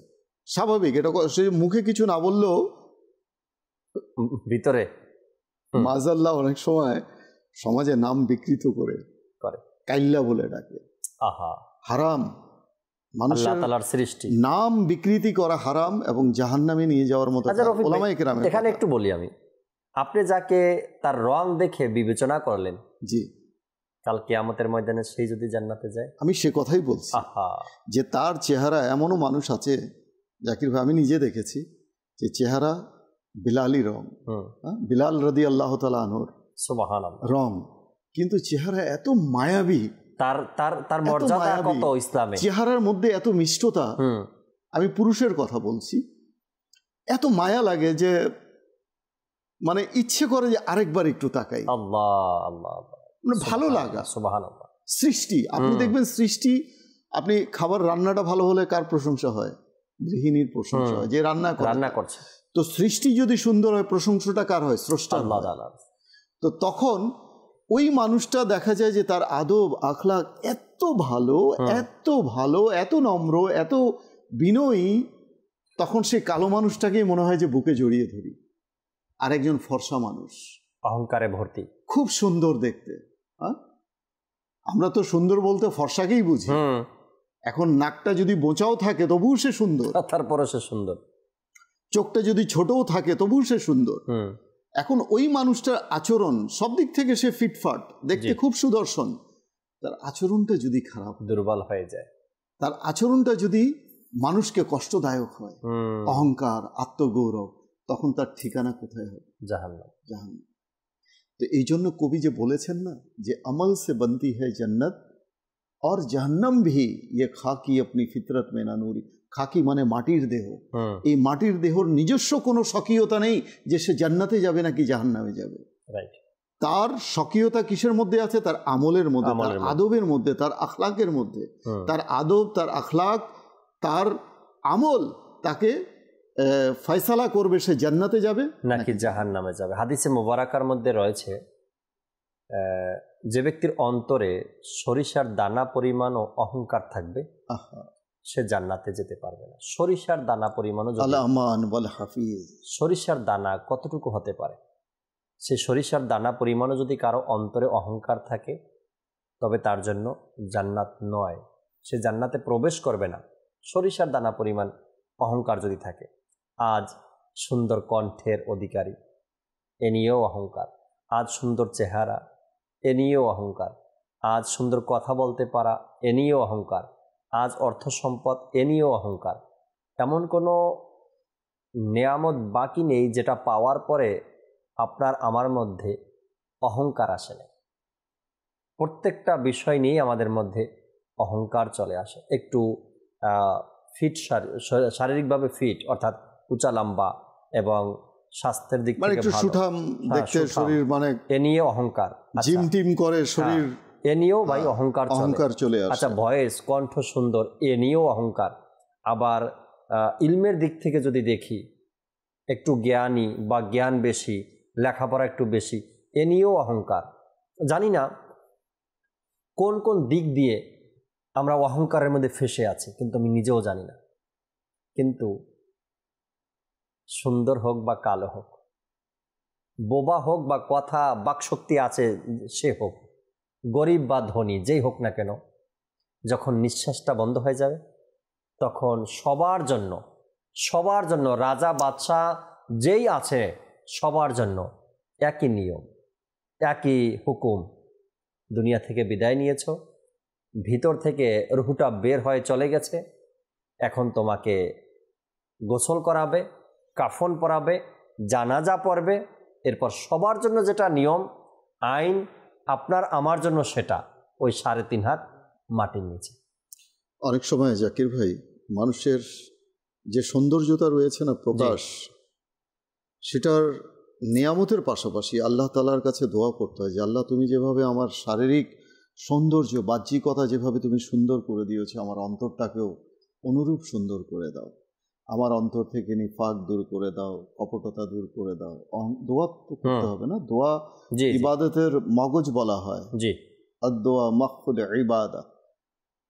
[SPEAKER 5] স্বাভাবিক। এটা সে মুখে কিছু না বললেও
[SPEAKER 2] ভিতরে
[SPEAKER 5] মাজাল্লাহ অনেক সময় সমাজে নাম বিকৃত করে কাইল্লা বলে ডাকে। হারাম, মানুষের
[SPEAKER 2] সৃষ্টি
[SPEAKER 5] নাম বিকৃতি করা হারাম এবং জাহান্নামে নিয়ে যাওয়ার মতো। ওলামায়ে কেরাম,
[SPEAKER 2] এখানে একটু বলি আমি, আপনি যাকে তার রং দেখে বিবেচনা করলেন, কাল কিয়ামতের ময়দানে সেই যদি জান্নাতে যায়,
[SPEAKER 5] আমি সে কথাই বলছি যে তার চেহারা, এমনও মানুষ আছে জাকির ভাই, আমি নিজে দেখেছি যে চেহারা বিলালি রং, বিলাল রাদিয়াল্লাহু তাআলা আনহুর
[SPEAKER 2] সুবহানাল্লাহ
[SPEAKER 5] রং, কিন্তু চেহারা এত মায়াবী,
[SPEAKER 2] তার মর্যাদা কত ইসলামে,
[SPEAKER 5] চেহারার মধ্যে এত মিষ্টতা। আমি পুরুষের কথা বলছি, এত মায়া লাগে যে মানে ইচ্ছে করে যে আরেকবার একটু তাকাই।
[SPEAKER 2] আল্লাহ আল্লাহ,
[SPEAKER 5] মানে ভালো লাগা,
[SPEAKER 2] সুবহানাল্লাহ।
[SPEAKER 5] সৃষ্টি, আপনি দেখবেন সৃষ্টি, আপনি খাবার রান্নাটা ভালো হলে কার প্রশংসা হয়? গৃহিণীর প্রশংসা হয়, যে রান্না করছে। তো সৃষ্টি যদি সুন্দর হয়, প্রশংসাটা কার হয়? স্রষ্টা। তো তখন ওই মানুষটা দেখা যায় যে তার আদব আখলাক এত ভালো, এত ভালো, এত নম্র, এত বিনয়ী, তখন সে কালো মানুষটাকেই মনে হয় যে বুকে জড়িয়ে ধরি। আরেকজন ফর্সা মানুষ,
[SPEAKER 2] অহংকারে ভর্তি, খুব
[SPEAKER 5] সুন্দর দেখতে। আমরা তো সুন্দর বলতে ফর্সাকেই বুঝি। এখন নাকটা যদি বোঁচাও থাকে তবুও সে সুন্দর,
[SPEAKER 2] তারপরে সে সুন্দর।
[SPEAKER 5] চোখটা যদি ছোটও থাকে তবুও সে সুন্দর। এখন ওই মানুষটার আচরণ সব দিক থেকে সে ফিটফাট, দেখতে খুব সুদর্শন, তার আচরণটা যদি খারাপ,
[SPEAKER 2] দুর্বল হয়ে যায়,
[SPEAKER 5] তার আচরণটা যদি মানুষকে কষ্টদায়ক হয়, অহংকার, আত্মগৌরব, তখন তার ঠিকানা কোথায় হবে?
[SPEAKER 2] জাহান্নাম।
[SPEAKER 5] জাহান্নাম। তো এই জন্য কবি যে বলেছেন না যে আমল সে বনতি হ্যায় জান্নাত और जहन्नम भी ये खाकी अपनी फितरत में ना नूरी। খাকি মানে মাটির দেহ। এই মাটির দেহর নিজস্ব কোনো স্বকীয়তা নেই যে সে জান্নাতে যাবে নাকি জাহান্নামে যাবে। তার স্বকীয়তা কিসের মধ্যে আছে? তার আমলের মধ্যে, তার আদবের মধ্যে, তার আখলাকের মধ্যে। তার আদব, তার আখলাক, তার আমল তাকে ফয়সালা করবে সে জান্নাতে যাবে
[SPEAKER 2] নাকি জাহান্নামে যাবে। হাদিসে মুবারাকার মধ্যে রয়েছে, যে ব্যক্তির অন্তরে সরিষার দানা পরিমাণও অহংকার থাকবে সে জান্নাতে যেতে পারবে না। সরিষার দানা পরিমাণও, সরিষার দানা কতটুকু হতে পারে? সে সরিষার দানা পরিমাণও যদি কারো অন্তরে অহংকার থাকে তবে তার জন্য জান্নাত নয়, সে জান্নাতে প্রবেশ করবে না। সরিষার দানা পরিমাণ অহংকার যদি থাকে। আজ সুন্দর কণ্ঠের অধিকারী, এ নিয়েও অহংকার। আজ সুন্দর চেহারা, এ নিয়েও অহংকার। আজ সুন্দর কথা বলতে পারা, এ নিয়েও অহংকার। আজ অর্থ সম্পদ, এ নিয়েও অহংকার। এমন কোনো নেয়ামত বাকি নেই যেটা পাওয়ার পরে আপনার আমার মধ্যে অহংকার আসে না। প্রত্যেকটা বিষয় নিয়েই আমাদের মধ্যে অহংকার চলে আসে। একটু ফিট, শারীরিকভাবে ফিট, অর্থাৎ উঁচা লম্বা এবং স্বাস্থ্যের দিক থেকে
[SPEAKER 5] ভালো,
[SPEAKER 2] এ নিয়ে অহংকার।
[SPEAKER 5] জিম টিম করে শরীর,
[SPEAKER 2] এ নিয়েও ভাই অহংকার
[SPEAKER 5] চলে আসে।
[SPEAKER 2] আচ্ছা, ভয়েস, কণ্ঠ সুন্দর, এ নিয়েও অহংকার। আবার ইলমের দিক থেকে যদি দেখি, একটু জ্ঞানী বা জ্ঞান বেশি, লেখাপড়া একটু বেশি, এ নিয়েও অহংকার। জানি না কোন কোন দিক দিয়ে আমরা অহংকারের মধ্যে ফেসে আছি, কিন্তু আমি নিজেও জানি না। কিন্তু সুন্দর হোক বা কালো হোক, বোবা হোক বা কথা বাকশক্তি আছে সে হোক, গরিব বা ধনী, যেই হোক না কেন, যখন নিঃশ্বাসটা বন্ধ হয়ে যাবে তখন সবার জন্য রাজা বাদশাহ যেই আছে সবার জন্য একই নিয়ম, একই হুকুম। দুনিয়া থেকে বিদায় নিয়েছ, ভিতর থেকে রুহুটা বের হয়ে চলে গেছে, এখন তোমাকে গোসল করাবে, কাফন পরাবে, জানাজা পড়বে, এরপর সবার জন্য যেটা নিয়ম আইন, আপনার আমার জন্য সেটা ওই 3.5 হাত মাটির নিচে।
[SPEAKER 5] অনেক সময় জাকির ভাই, মানুষের যে সৌন্দর্যতা রয়েছে না প্রকাশ, সেটার নিয়ামতের পাশাপাশি আল্লাহ তাআলার কাছে দোয়া করতে হয় যে আল্লাহ, তুমি যেভাবে আমার শারীরিক সৌন্দর্য, বাহ্যিকতা যেভাবে তুমি সুন্দর করে দিয়েছো, আমার অন্তরটাকেও অনুরূপ সুন্দর করে দাও। আমার অন্তর থেকে নিফাক দূর করে দাও, কপটতা দূর করে দাও। দোয়া তো করতে হবে না, দোয়া ইবাদতের মগজ বলা হয়। আদ-দোয়া মাখফুল ইবাদা,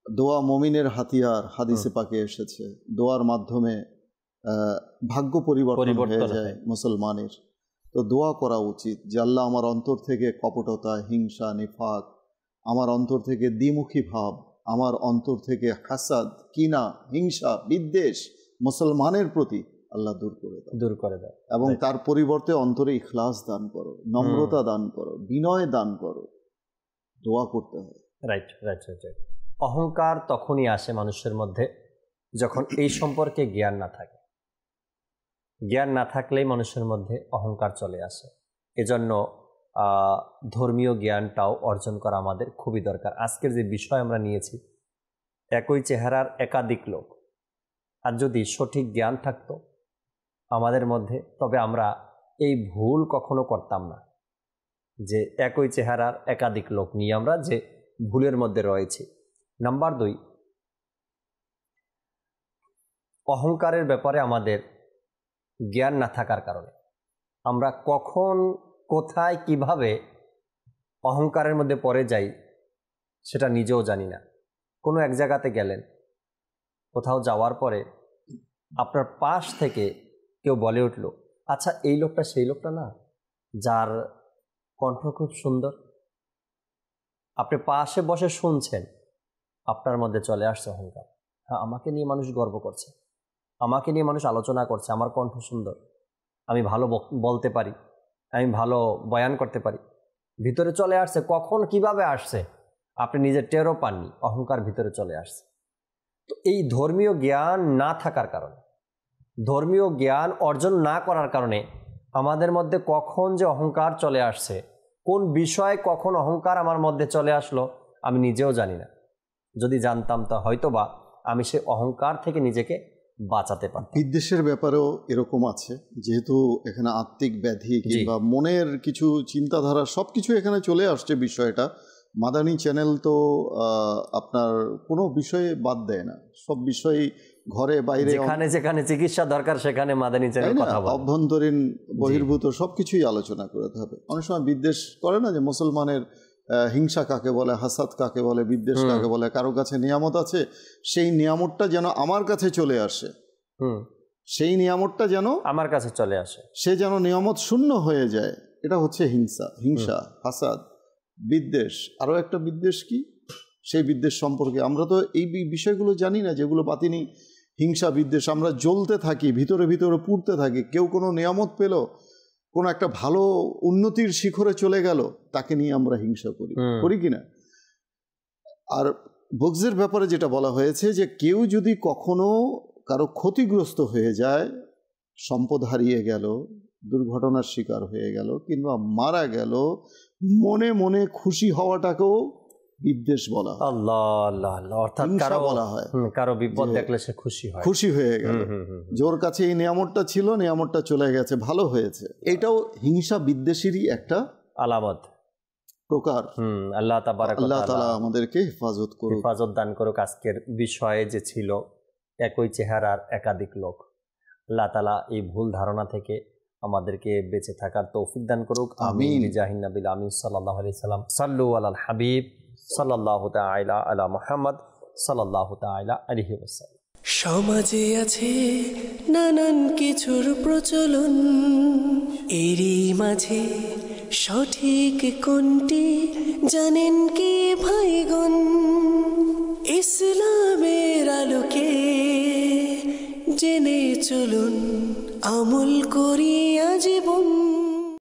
[SPEAKER 5] দোয়া মুমিনের হাতিয়ার, হাদিসে পাকে এসেছে। দোয়ার মাধ্যমে ভাগ্য পরিবর্তন হয়ে যায় মুসলমানের। তো দোয়া করা উচিত যে আল্লাহ, আমার অন্তর থেকে কপটতা, হিংসা, নিফাক, আমার অন্তর থেকে দ্বিমুখী ভাব, আমার অন্তর থেকে হাসাদ, কিনা, হিংসা, বিদ্বেষ মুসলমানের প্রতি আল্লাহ দূর করে দাও এবং তার পরিবর্তে অন্তরে ইখলাস দান করো, নম্রতা দান করো, বিনয় দান করো। দোয়া করতে হয়।
[SPEAKER 2] রাইট। অহংকার তখনই আসে মানুষের মধ্যে যখন এই সম্পর্কে জ্ঞান না থাকে। জ্ঞান না থাকলেই মানুষের মধ্যে অহংকার চলে আসে। এজন্য ধর্মীয় জ্ঞানটাও অর্জন করা আমাদের খুবই দরকার। আজকের যে বিষয় আমরা নিয়েছি, একই চেহারার একাধিক লোক, আর যদি সঠিক জ্ঞান থাকতো আমাদের মধ্যে, তবে আমরা এই ভুল কখনো করতাম না যে একই চেহারার একাধিক লোক নিয়ে আমরা যে ভুলের মধ্যে রয়েছি। নাম্বার 2, অহংকারের ব্যাপারে আমাদের জ্ঞান না থাকার কারণে আমরা কখন কোথায় কিভাবে অহংকারের মধ্যে পড়ে যাই সেটা নিজেও জানি না। কোনো এক জায়গাতে গেলেন, কোথাও যাওয়ার পরে আপনার পাশ থেকে কেউ বলে উঠল, আচ্ছা এই লোকটা সেই লোকটা না যার কণ্ঠ খুব সুন্দর। আপনি পাশে বসে শুনছেন, আপনার মধ্যে চলে আসছে অহংকার। হ্যাঁ, আমাকে নিয়ে মানুষ গর্ব করছে, আমাকে নিয়ে মানুষ আলোচনা করছে, আমার কণ্ঠ সুন্দর, আমি ভালো বলতে পারি, আমি ভালো বয়ান করতে পারি। ভিতরে চলে আসছে, কখন কিভাবে আসছে আপনি নিজে টেরও পাননি, অহংকার ভিতরে চলে আসছে। তো এই ধর্মীয় জ্ঞান না থাকার কারণে, ধর্মীয় জ্ঞান অর্জন না করার কারণে আমাদের মধ্যে কখন যে অহংকার চলে আসছে, কোন বিষয়ে কখন অহংকার আমার মধ্যে চলে আসলো আমি নিজেও জানি না। যদি জানতাম তা হয়তোবা আমি সে অহংকার থেকে নিজেকে বাঁচাতে পারতাম।
[SPEAKER 5] বিদ্বেষের ব্যাপারেও এরকম আছে, যেহেতু এখানে আত্মিক ব্যাধি কিংবা মনের কিছু চিন্তাধারা সব কিছু এখানে চলে আসছে বিষয়টা। মাদানী চ্যানেল তো আপনার কোনো বিষয়ে বাদ দেয় না, সব বিষয়ই ঘরে বাইরে
[SPEAKER 2] যেখানে যেখানে চিকিৎসা দরকার সেখানে মাদানী চ্যানেল কথা বলে,
[SPEAKER 5] অভ্যন্তরীণ বহির্ভূত সব কিছুই আলোচনা করতে হবে। অনেক সময় বিদ্বেষ করে না যে মুসলমানের হিংসা কাকে বলে, হাসাদ কাকে বলে, বিদ্বেষ কাকে বলে। কারো কাছে নিয়ামত আছে, সেই নিয়ামতটা যেন আমার কাছে চলে আসে, সেই নিয়ামতটা যেন আমার কাছে চলে আসে, সে যেন নিয়ামত শূন্য হয়ে যায়। এটা হচ্ছে হিংসা, হাসাদ, বিদ্বেষ। আরও একটা বিদ্বেষ কি, সেই বিদ্বেষ সম্পর্কে আমরা তো এই বিষয়গুলো জানি না, যেগুলো বাতিনি হিংসা বিদ্বেষ। আমরা জ্বলতে থাকি, ভিতরে ভিতরে পুড়তে থাকি। কেউ কোনো নিয়ামত পেল, কোনো একটা ভালো উন্নতির শিখরে চলে গেল, তাকে নিয়ে আমরা হিংসা করি কিনা। আর বগজের ব্যাপারে যেটা বলা হয়েছে যে কেউ যদি কখনো কারো ক্ষতিগ্রস্ত হয়ে যায়, সম্পদ হারিয়ে গেল, দুর্ঘটনার শিকার হয়ে গেল কিংবা মারা গেল, মনে মনে খুশি হওয়াটাকেও বিদ্বেষ বলা হয়।
[SPEAKER 2] আল্লাহ আল্লাহ আল্লাহ, অর্থাৎ কারো বলা হয় কারো বিপদ দেখলে সে খুশি হয়ে
[SPEAKER 5] গেল, জোর কাছে এই নিয়ামতটা ছিল, নিয়ামতটা চলে গেছে, ভালো হয়েছে। এটাও হিংসা বিদ্বেষেরই একটা আলামত, প্রকার।
[SPEAKER 2] আল্লাহ তাআলা
[SPEAKER 5] আমাদেরকে হেফাজত
[SPEAKER 2] দান করুক। আজকের বিষয়ে যে ছিল একই চেহারার একাধিক লোক, আল্লাহ তাআলা এই ভুল ধারণা থেকে আমাদেরকে বেঁচে থাকার তৌফিক দান করুক। আমিন। বিজাহিন নবিল আমিন সাল্লাল্লাহু আলাইহি সাল্লাম। সাল্লু আলাল হাবিব সাল্লাল্লাহু তাআলা আলা মুহাম্মদ সাল্লাল্লাহু তাআলা আলাইহি ওয়াসাল্লাম।
[SPEAKER 1] সমাজে আছে নানান কিছুর প্রচলন, এরই মাঝে সঠিক কোনটি জানেন কি ভাইগণ? ইসলামের আলোকে জেনে চলুন, আমল করি